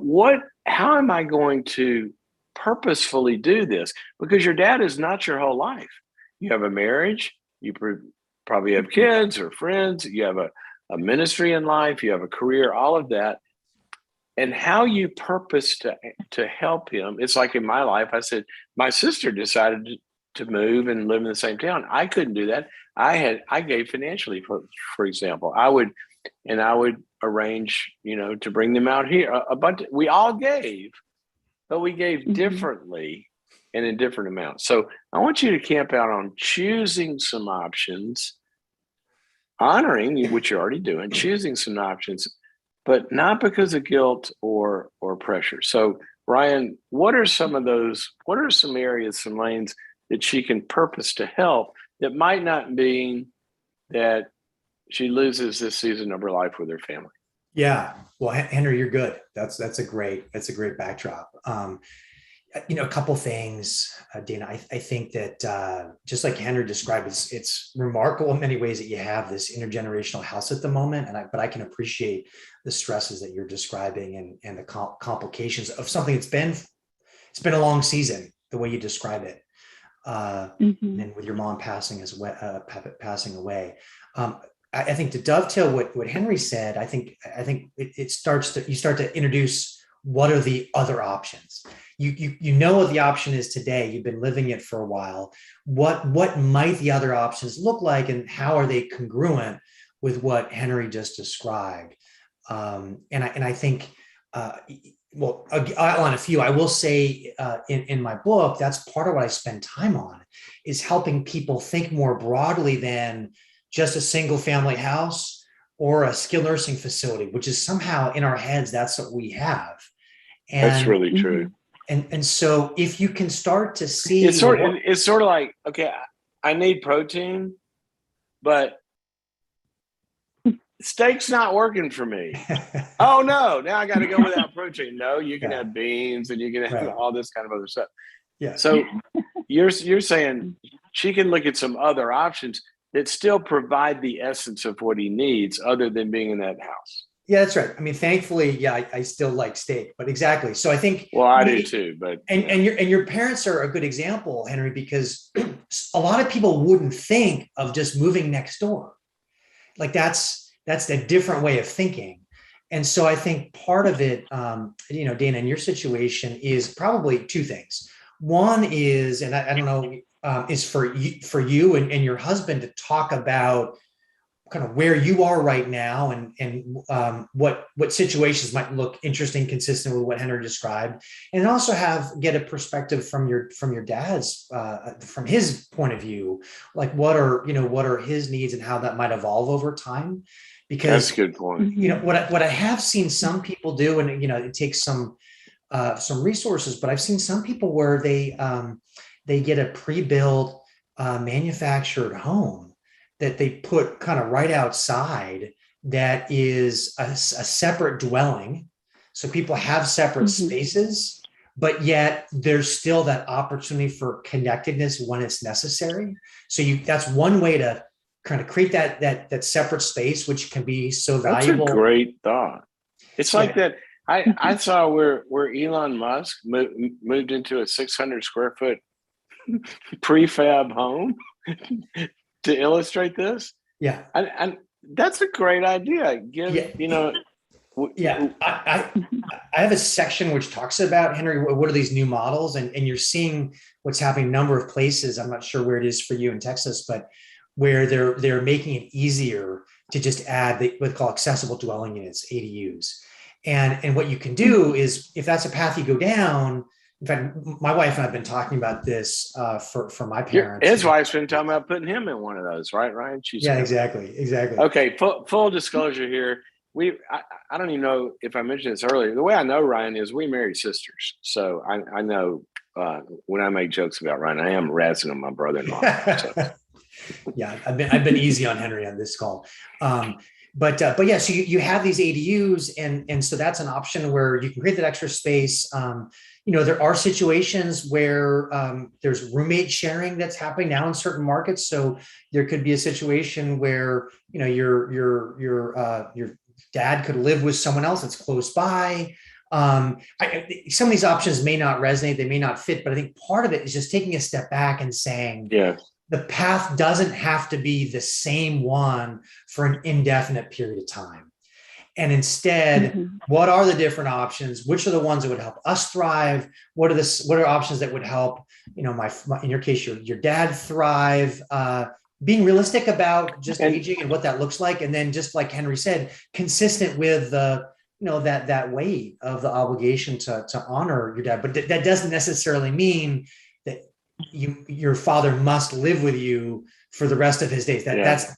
how am I going to purposefully do this? Because your dad is not your whole life. You have a marriage, you probably have kids or friends, you have a ministry in life, you have a career, all of that. And how you purpose to help him. It's like in my life, I said, my sister decided to move and live in the same town. I couldn't do that. I gave financially, for example. I would arrange, to bring them out here. We all gave, but we gave differently and in different amounts. So I want you to camp out on choosing some options, honoring, which you're already doing, choosing some options, but not because of guilt or pressure. So Ryan, what are some areas, some lanes that she can purpose to help that might not mean that she loses this season of her life with her family? Yeah. Well, Henry, you're good. That's a great backdrop. A couple things, Dana. I think that just like Henry described, it's remarkable in many ways that you have this intergenerational house at the moment, but I can appreciate the stresses that you're describing and the complications of something it's been a long season, the way you describe it, and with your mom passing away. I think to dovetail what Henry said, I think you start to introduce what are the other options. You know what the option is today. You've been living it for a while. What might the other options look like, and how are they congruent with what Henry just described? And I think, I'll outline a few. I will say in my book, that's part of what I spend time on, is helping people think more broadly than just a single family house or a skilled nursing facility, which is somehow in our heads, that's what we have. And that's really true. And so if you can start to see, it's sort of like, okay, I need protein, but steak's not working for me. Oh no, now I got to go without protein. No, you can have beans and you can have all this kind of other stuff. Yeah. So you're saying she can look at some other options that still provide the essence of what he needs, other than being in that house. Yeah, that's right. I mean, thankfully, I still like steak, but exactly. So I think, well, I do too, but your parents are a good example, Henry, because a lot of people wouldn't think of just moving next door. Like that's a different way of thinking. And so I think part of it, Dana, in your situation is probably two things. One is, and I don't know, is for you and your husband to talk about kind of where you are right now and what situations might look interesting, consistent with what Henry described, and also get a perspective from your dad's from his point of view, like what are his needs and how that might evolve over time. because That's a good point. what I have seen some people do, and it takes some resources, but I've seen some people where they get a pre-built manufactured home that they put kind of right outside, that is a separate dwelling, so people have separate spaces, but yet there's still that opportunity for connectedness when it's necessary. So that's one way to kind of create that separate space, which can be so valuable. That's a great thought. It's like that. I saw where Elon Musk moved into a 600 square foot prefab home to illustrate this. Yeah. And that's a great idea. I have a section which talks about, Henry, what are these new models, and you're seeing what's happening in a number of places. I'm not sure where it is for you in Texas, but where they're making it easier to just add what they call accessible dwelling units, ADUs. And what you can do is, if that's a path you go down, in fact, my wife and I have been talking about this for my parents. His wife's been talking about putting him in one of those, right, Ryan? Exactly. Okay, full disclosure here. I don't even know if I mentioned this earlier. The way I know Ryan is we married sisters. So I know when I make jokes about Ryan, I am razzing on my brother-in-law. So. Yeah, I've been easy on Henry on this call. But yeah, so you have these ADUs, and so that's an option where you can create that extra space. There are situations where there's roommate sharing that's happening now in certain markets. So there could be a situation where your dad could live with someone else that's close by. Some of these options may not resonate, they may not fit, but I think part of it is just taking a step back and saying, the path doesn't have to be the same one for an indefinite period of time. And instead, what are the different options? Which are the ones that would help us thrive? What are options that would help, in your case, your dad thrive? Being realistic about just aging and what that looks like. And then, just like Henry said, consistent with that weight of the obligation to honor your dad. But that doesn't necessarily mean that your father must live with you for the rest of his days.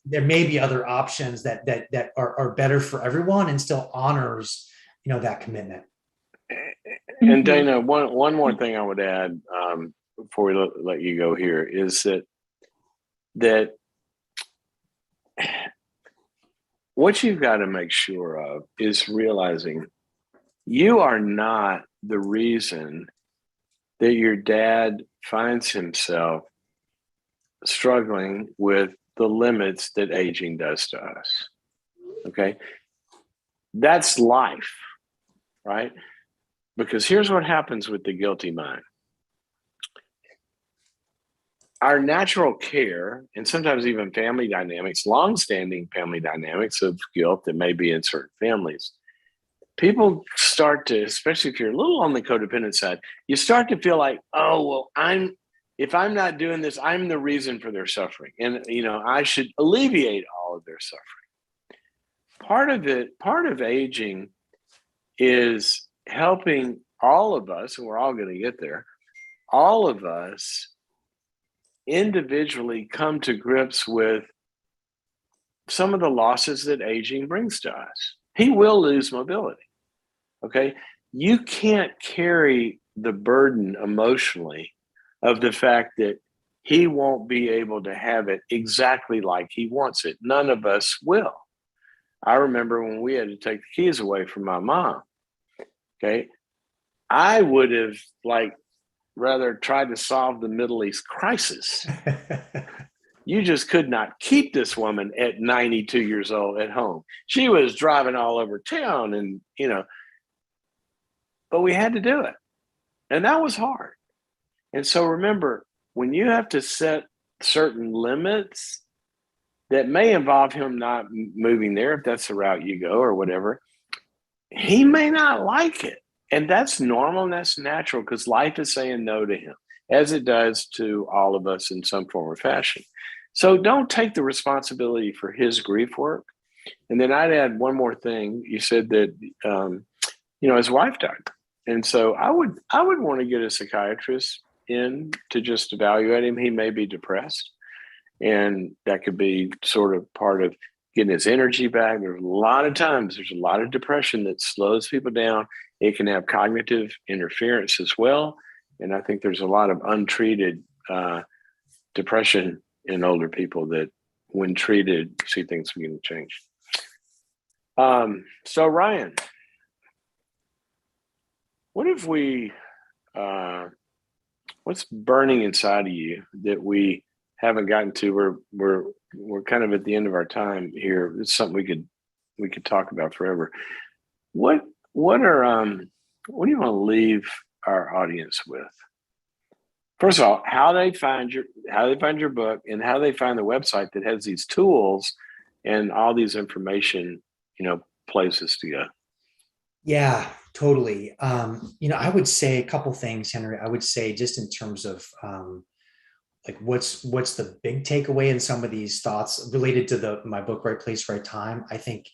There may be other options that are better for everyone and still honors that commitment. And Dana, one more thing I would add before we let you go here is that what you've got to make sure of is realizing you are not the reason that your dad finds himself struggling with the limits that aging does to us. Okay? That's life, right? Because here's what happens with the guilty mind. Our natural care, and sometimes even family dynamics, long-standing family dynamics of guilt that may be in certain families, people start to, especially if you're a little on the codependent side, you start to feel like, oh, well, if I'm not doing this, I'm the reason for their suffering. And, I should alleviate all of their suffering. Part of aging is helping all of us, and we're all going to get there, all of us individually come to grips with some of the losses that aging brings to us. He will lose mobility. Okay. You can't carry the burden emotionally of the fact that he won't be able to have it exactly like he wants it. None of us will. I remember when we had to take the keys away from my mom. Okay. I would have rather tried to solve the Middle East crisis. You just could not keep this woman at 92 years old at home. She was driving all over town and, but we had to do it. And that was hard. And so remember, when you have to set certain limits that may involve him not moving there, if that's the route you go or whatever, he may not like it. And that's normal and that's natural because life is saying no to him, as it does to all of us in some form or fashion. So don't take the responsibility for his grief work. And then I'd add one more thing. You said that, his wife died. And so I would want to get a psychiatrist in to just evaluate him. He may be depressed. And that could be sort of part of getting his energy back. There's a lot of times, there's a lot of depression that slows people down. It can have cognitive interference as well. And I think there's a lot of untreated depression in older people that, when treated, see things begin to change. So Ryan, what if we, what's burning inside of you that we haven't gotten to? We're kind of at the end of our time here. It's something we could talk about forever. What do you want to leave our audience with? First of all, how they find your book, and how they find the website that has these tools and all these information, places to go. Yeah, totally. I would say a couple things, Henry. I would say, just in terms of like what's the big takeaway in some of these thoughts related to my book, Right Place, Right Time. I think,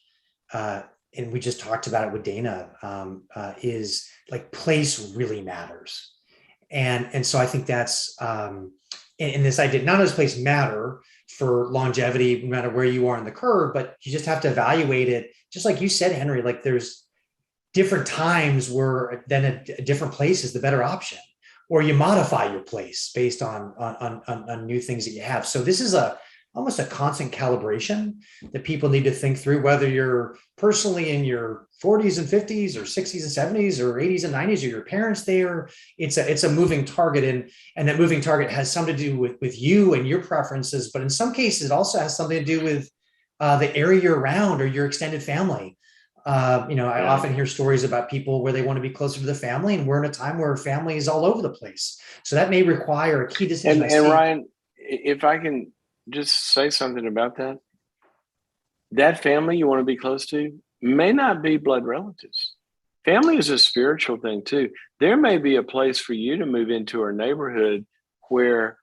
and we just talked about it with Dana, is like place really matters. And so I think that's, in this idea, none of those places matter for longevity, no matter where you are in the curve, but you just have to evaluate it. Just like you said, Henry, like there's different times where then a different place is the better option, or you modify your place based on new things that you have. So this is almost a constant calibration that people need to think through, whether you're personally in your 40s and 50s or 60s and 70s or 80s and 90s, or your parents there. It's a moving target, and that moving target has something to do with you and your preferences, but in some cases it also has something to do with the area you're around or your extended family. I often hear stories about people where they want to be closer to the family, and we're in a time where family is all over the place. So that may require a key decision. And Ryan, if I can just say something about that family you want to be close to may not be blood relatives. Family is a spiritual thing too. There may be a place for you to move into a neighborhood where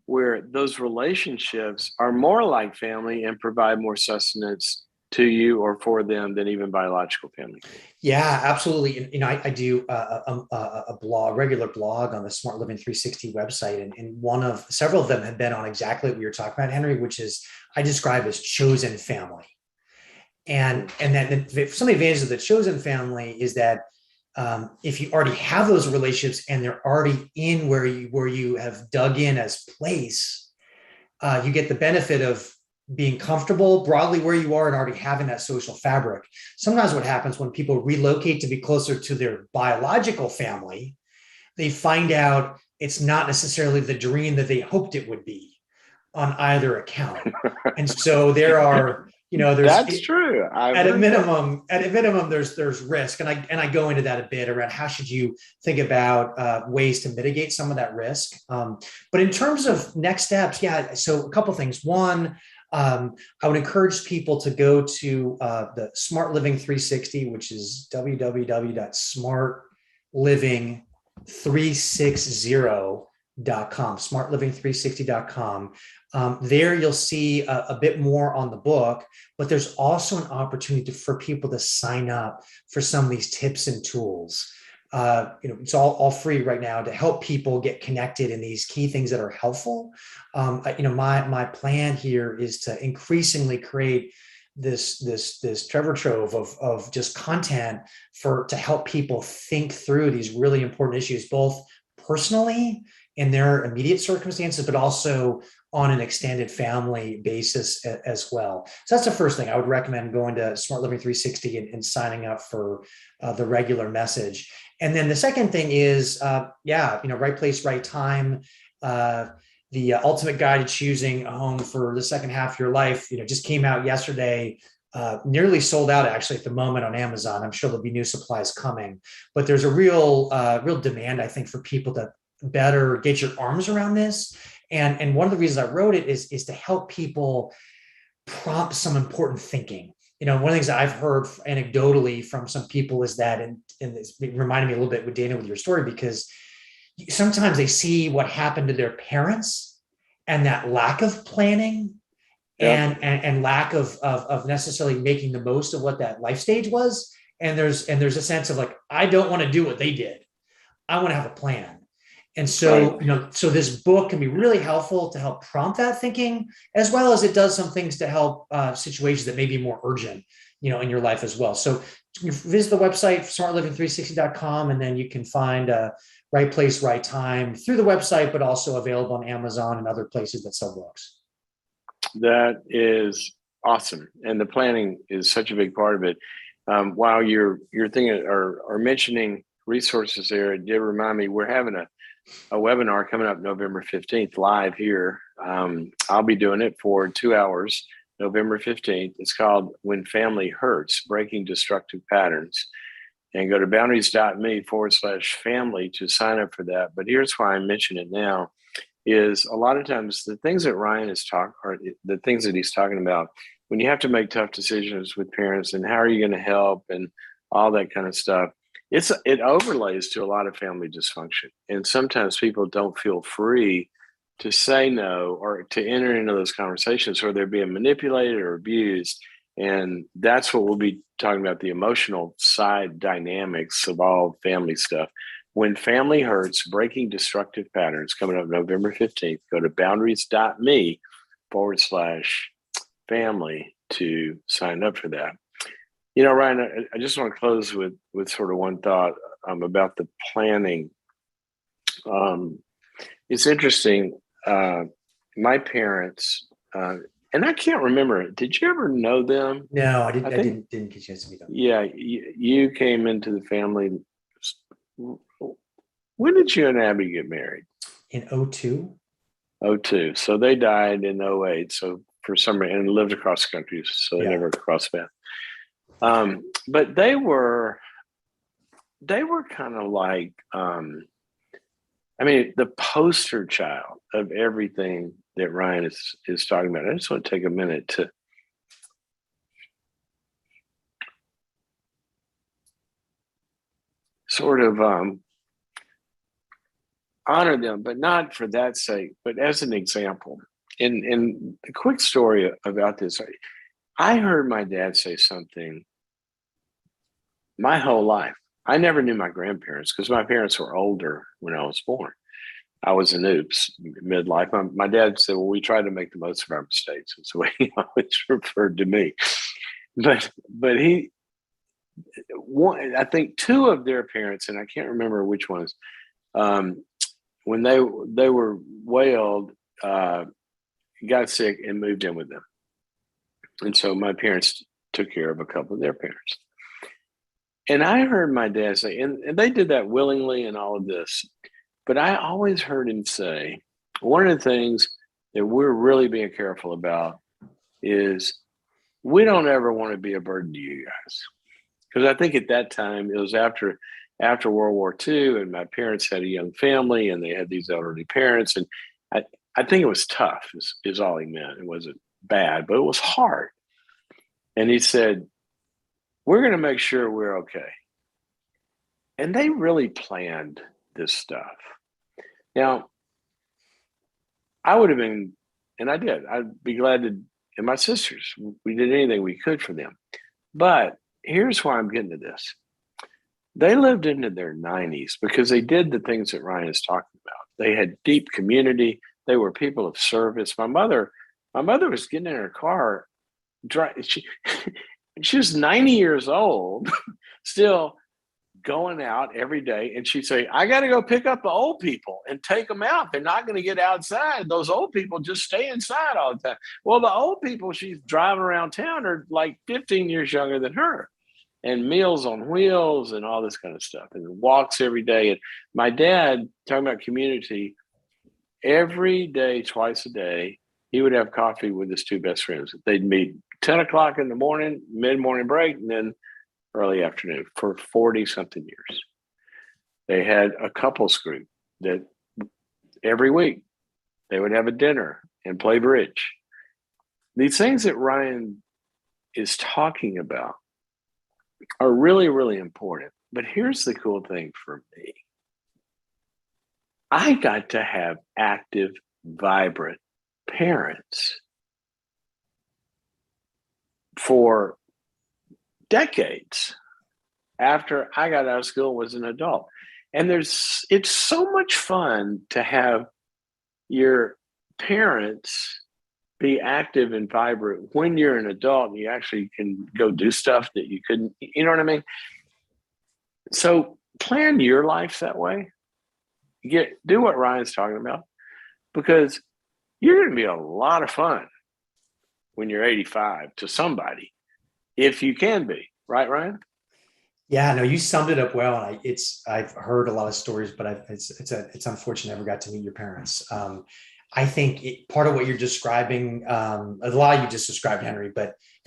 those relationships are more like family and provide more sustenance to you or for them than even biological family. Yeah, absolutely. And, I do a regular blog on the Smart Living 360 website. And several of them have been on exactly what you're talking about, Henry, which is I describe as chosen family. And then some of the advantages of the chosen family is that if you already have those relationships and they're already in where you have dug in as place, you get the benefit of being comfortable broadly where you are and already having that social fabric. Sometimes what happens when people relocate to be closer to their biological family, they find out it's not necessarily the dream that they hoped it would be on either account. And so there are, that's true. At a minimum, there's risk. And I go into that a bit around how should you think about ways to mitigate some of that risk. But in terms of next steps, so a couple of things. One, I would encourage people to go to the Smart Living 360, which is www.smartliving360.com, smartliving360.com. There you'll see a bit more on the book, but there's also an opportunity for people to sign up for some of these tips and tools. It's all free right now to help people get connected in these key things that are helpful. My plan here is to increasingly create this treasure trove of just content to help people think through these really important issues, both personally in their immediate circumstances, but also on an extended family basis as well. So that's the first thing. I would recommend going to Smart Living 360 and signing up for the regular message. And then the second thing is, Right Place, Right Time. The Ultimate Guide to Choosing a Home for the Second Half of Your Life, just came out yesterday. Nearly sold out actually at the moment on Amazon. I'm sure there'll be new supplies coming, but there's a real demand, I think, for people to better get your arms around this. And one of the reasons I wrote it is to help people prompt some important thinking. One of the things that I've heard anecdotally from some people is that, and it's reminded me a little bit with Dana with your story, because sometimes they see what happened to their parents and that lack of planning and lack of necessarily making the most of what that life stage was. And there's a sense of like, I don't want to do what they did. I want to have a plan. And so, Right. you know, so this book can be really helpful to help prompt that thinking, as well as it does some things to help situations that may be more urgent, you know, in your life as well. So visit the website, smartliving360.com, and then you can find Right Place, Right Time through the website, but also available on Amazon and other places that sell books. That is awesome, and the planning is such a big part of it. While you're thinking or mentioning resources there, it did remind me we're having a webinar coming up November 15th live here. I'll be doing it for 2 hours, November 15th. It's called When Family Hurts, Breaking Destructive Patterns. And go to boundaries.me/family to sign up for that. But here's why I mention it now is a lot of times the things that Ryan is talking, or the things that he's talking about, when you have to make tough decisions with parents and how are you going to help and all that kind of stuff, it overlays to a lot of family dysfunction. And sometimes people don't feel free to say no or to enter into those conversations, or they're being manipulated or abused. And that's what we'll be talking about, the emotional side dynamics of all family stuff. When Family Hurts, Breaking Destructive Patterns, coming up November 15th. Go to boundaries.me/family to sign up for that. You know, Ryan, I just want to close with sort of one thought about the planning. It's interesting. My parents, and I can't remember, did you ever know them? No, I didn't. I I think, didn't get a chance to meet them. yeah, you came into the family. When did you and Abby get married? In '02. '02. So they died in '08. So for some reason, and lived across the country, so they Yeah. never crossed paths. But they were kind of like, I mean, the poster child of everything that Ryan is talking about. I just want to take a minute to sort of honor them, but not for that sake, but as an example. And a quick story about this. I heard my dad say something my whole life. I never knew my grandparents because my parents were older when I was born. I was an oops midlife. My dad said, well, we tried to make the most of our mistakes. That's the way he always referred to me. But I think two of their parents, and I can't remember which ones, when they were way old, got sick and moved in with them. And so my parents took care of a couple of their parents. And I heard my dad say, and they did that willingly and all of this, but I always heard him say, one of the things that we're really being careful about is we don't ever want to be a burden to you guys. Because I think at that time, it was after World War II, and my parents had a young family, and they had these elderly parents. And I think it was tough, is all he meant. It wasn't bad, but it was hard. And he said, we're going to make sure we're okay. And they really planned this stuff. Now, I would have been, and I did, I'd be glad to, and my sisters, we did anything we could for them. But here's why I'm getting to this. They lived into their 90s because they did the things that Ryan is talking about. They had deep community. They were people of service. My mother was getting in her car. She was 90 years old, still going out every day. And she'd say, I got to go pick up the old people and take them out. They're not going to get outside. Those old people just stay inside all the time. Well, the old people she's driving around town are like 15 years younger than her. And Meals on Wheels and all this kind of stuff, and walks every day. And my dad, talking about community, every day, twice a day, he would have coffee with his two best friends. They'd meet 10 o'clock in the morning, mid-morning break, and then early afternoon for 40 something years. They had a couples group that every week they would have a dinner and play bridge. These things that Ryan is talking about are really, really important. But here's the cool thing for me. I got to have active, vibrant parents for decades after I got out of school and was an adult. And it's so much fun to have your parents be active and vibrant when you're an adult and you actually can go do stuff that you couldn't, you know what I mean? So plan your life that way. Do what Ryan's talking about, because you're going to be a lot of fun when you're 85 to somebody, if you can be, right, Ryan? Yeah, no, you summed it up well. I've heard a lot of stories, but it's unfortunate I never got to meet your parents. I think part of what you're describing, a lot you just described, Henry,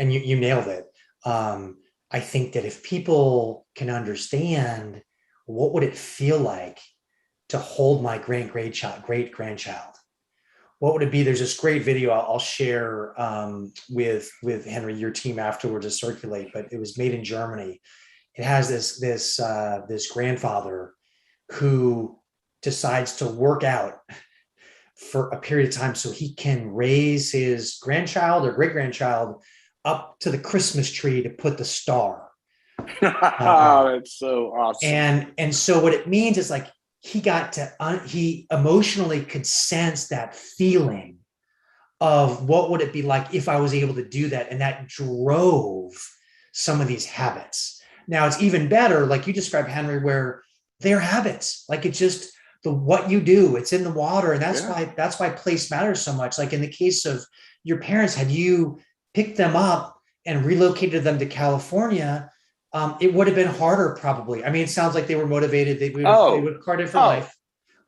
and you nailed it. I think that if people can understand what would it feel like to hold my great grandchild, what would it be? There's this great video I'll share with Henry, your team afterwards to circulate, but it was made in Germany. It has this grandfather who decides to work out for a period of time so he can raise his grandchild or great grandchild up to the Christmas tree to put the star. Oh, that's so awesome. And so what it means is like he emotionally could sense that feeling of what would it be like if I was able to do that, and that drove some of these habits. Now it's even better, like you described, Henry, where they're habits, like it's just what you do, it's in the water. And that's why place matters so much. Like in the case of your parents, had you picked them up and relocated them to California, it would have been harder probably. I mean, it sounds like they were motivated. They would have carted for life.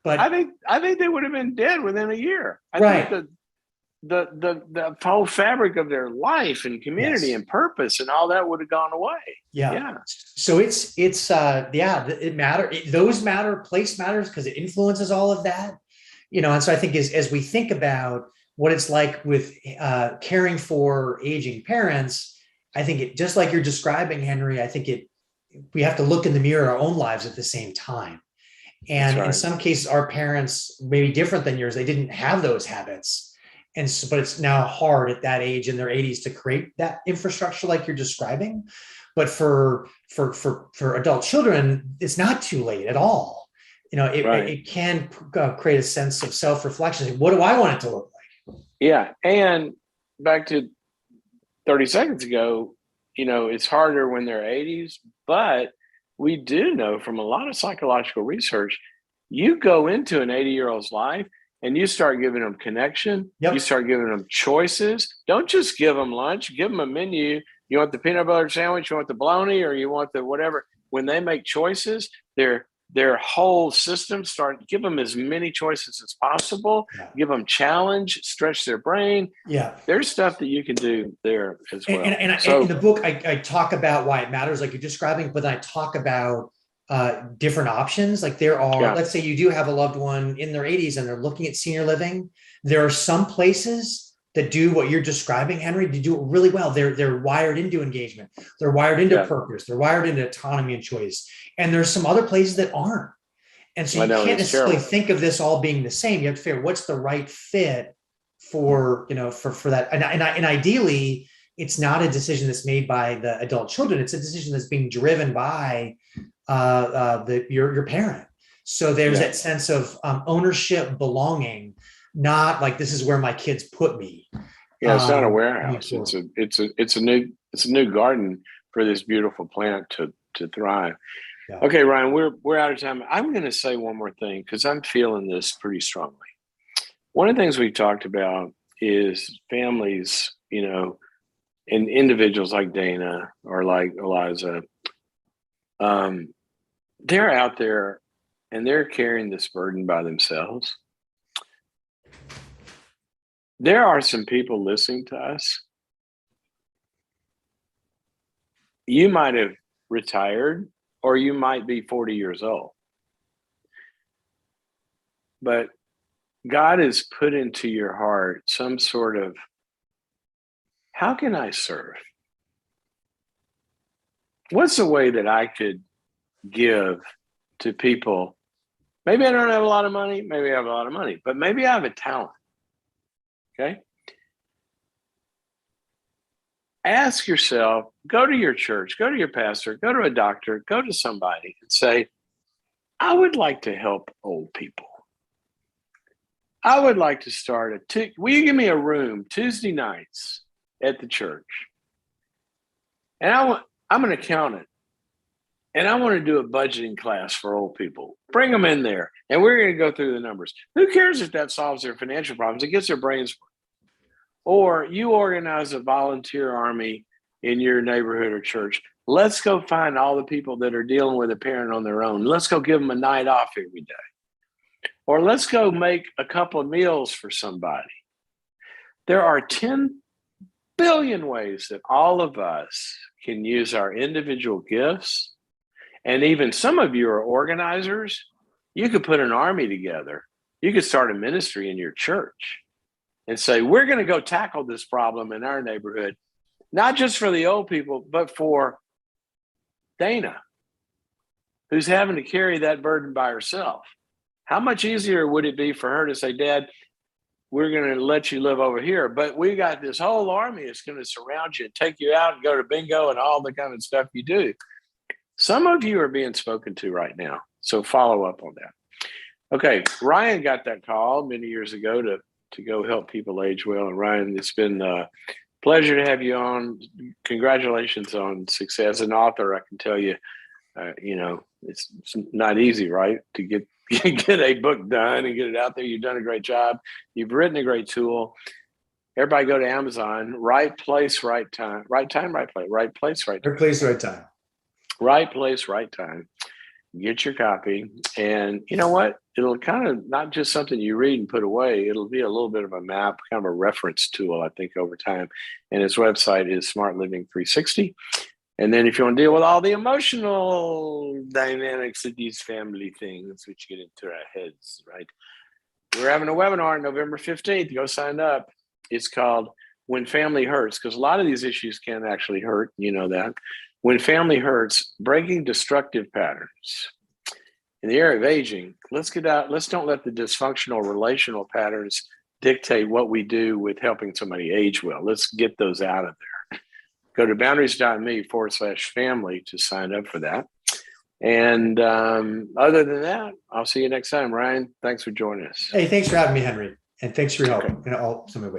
But I think they would have been dead within a year. I think the whole fabric of their life and community and purpose and all that would have gone away. Yeah. So it matters. Those matter. Place matters because it influences all of that. And so I think as we think about what it's like with caring for aging parents, I think it, just like you're describing, Henry, I think we have to look in the mirror at our own lives at the same time. And in some cases, our parents may be different than yours. They didn't have those habits. But it's now hard at that age in their 80s to create that infrastructure like you're describing. But for adult children, it's not too late at all. It can create a sense of self-reflection. What do I want it to look like? Yeah. And back to 30 seconds ago, it's harder when they're 80s, but we do know from a lot of psychological research, you go into an 80-year-old's life and you start giving them connection. You start giving them choices. Don't just give them lunch, give them a menu. You want the peanut butter sandwich, you want the bologna, or you want the whatever. When they make choices, their whole system give them as many choices as possible, give them challenge, stretch their brain. There's stuff that you can do there as well. And in the book, I talk about why it matters, like you're describing, but then I talk about different options. Like there are, let's say you do have a loved one in their 80s and they're looking at senior living. There are some places that do what you're describing, Henry, to do it really well. They're wired into engagement. They're wired into purpose. They're wired into autonomy and choice. And there's some other places that aren't. And so you can't necessarily think of this all being the same. You have to figure what's the right fit for that. And ideally, it's not a decision that's made by the adult children. It's a decision that's being driven by your parent. So there's that sense of ownership, belonging, not like this is where my kids put me. Yeah, it's not a warehouse. It's a new garden for this beautiful plant to thrive. Okay, Ryan, we're out of time. I'm going to say one more thing because I'm feeling this pretty strongly. One of the things we talked about is families, and individuals like Dana or like Eliza. They're out there and they're carrying this burden by themselves. There are some people listening to us. You might have retired or you might be 40 years old. But God has put into your heart some sort of, how can I serve? What's the way that I could give to people? Maybe I don't have a lot of money. Maybe I have a lot of money, but maybe I have a talent. Okay. Ask yourself, go to your church, go to your pastor, go to a doctor, go to somebody and say, I would like to help old people. I would like to start will you give me a room Tuesday nights at the church? And I'm an accountant, and I want to do a budgeting class for old people. Bring them in there, and we're going to go through the numbers. Who cares if that solves their financial problems? It gets their brains working. Or you organize a volunteer army in your neighborhood or church. Let's go find all the people that are dealing with a parent on their own. Let's go give them a night off every day. Or let's go make a couple of meals for somebody. There are 10 billion ways that all of us can use our individual gifts. And even some of you are organizers. You could put an army together. You could start a ministry in your church and say, we're going to go tackle this problem in our neighborhood, not just for the old people, but for Dana, who's having to carry that burden by herself. How much easier would it be for her to say, Dad, we're going to let you live over here, but we got this whole army that's going to surround you and take you out and go to bingo and all the kind of stuff you do. Some of you are being spoken to right now, so follow up on that. Okay, Ryan got that call many years ago to go help people age well. And Ryan, it's been a pleasure to have you on. Congratulations on success. As an author, I can tell you, it's not easy, right? To get a book done and get it out there. You've done a great job. You've written a great tool. Everybody go to Amazon. Right place, right time. Right time, right place. Right place, right time. Right place, right time. Right place, right time. Get your copy. And you know what? It'll kind of not just something you read and put away. It'll be a little bit of a map, kind of a reference tool, I think, over time. And his website is Smart Living 360. And then if you want to deal with all the emotional dynamics of these family things, which get into our heads, right? We're having a webinar November 15th. Go sign up. It's called When Family Hurts, because a lot of these issues can actually hurt. You know that. When Family Hurts, Breaking Destructive Patterns. In the area of aging, let's get out. Let's don't let the dysfunctional relational patterns dictate what we do with helping somebody age well. Let's get those out of there. Go to boundaries.me/family to sign up for that. And other than that, I'll see you next time. Ryan, thanks for joining us. Hey, thanks for having me, Henry. And thanks for your help in all so many ways.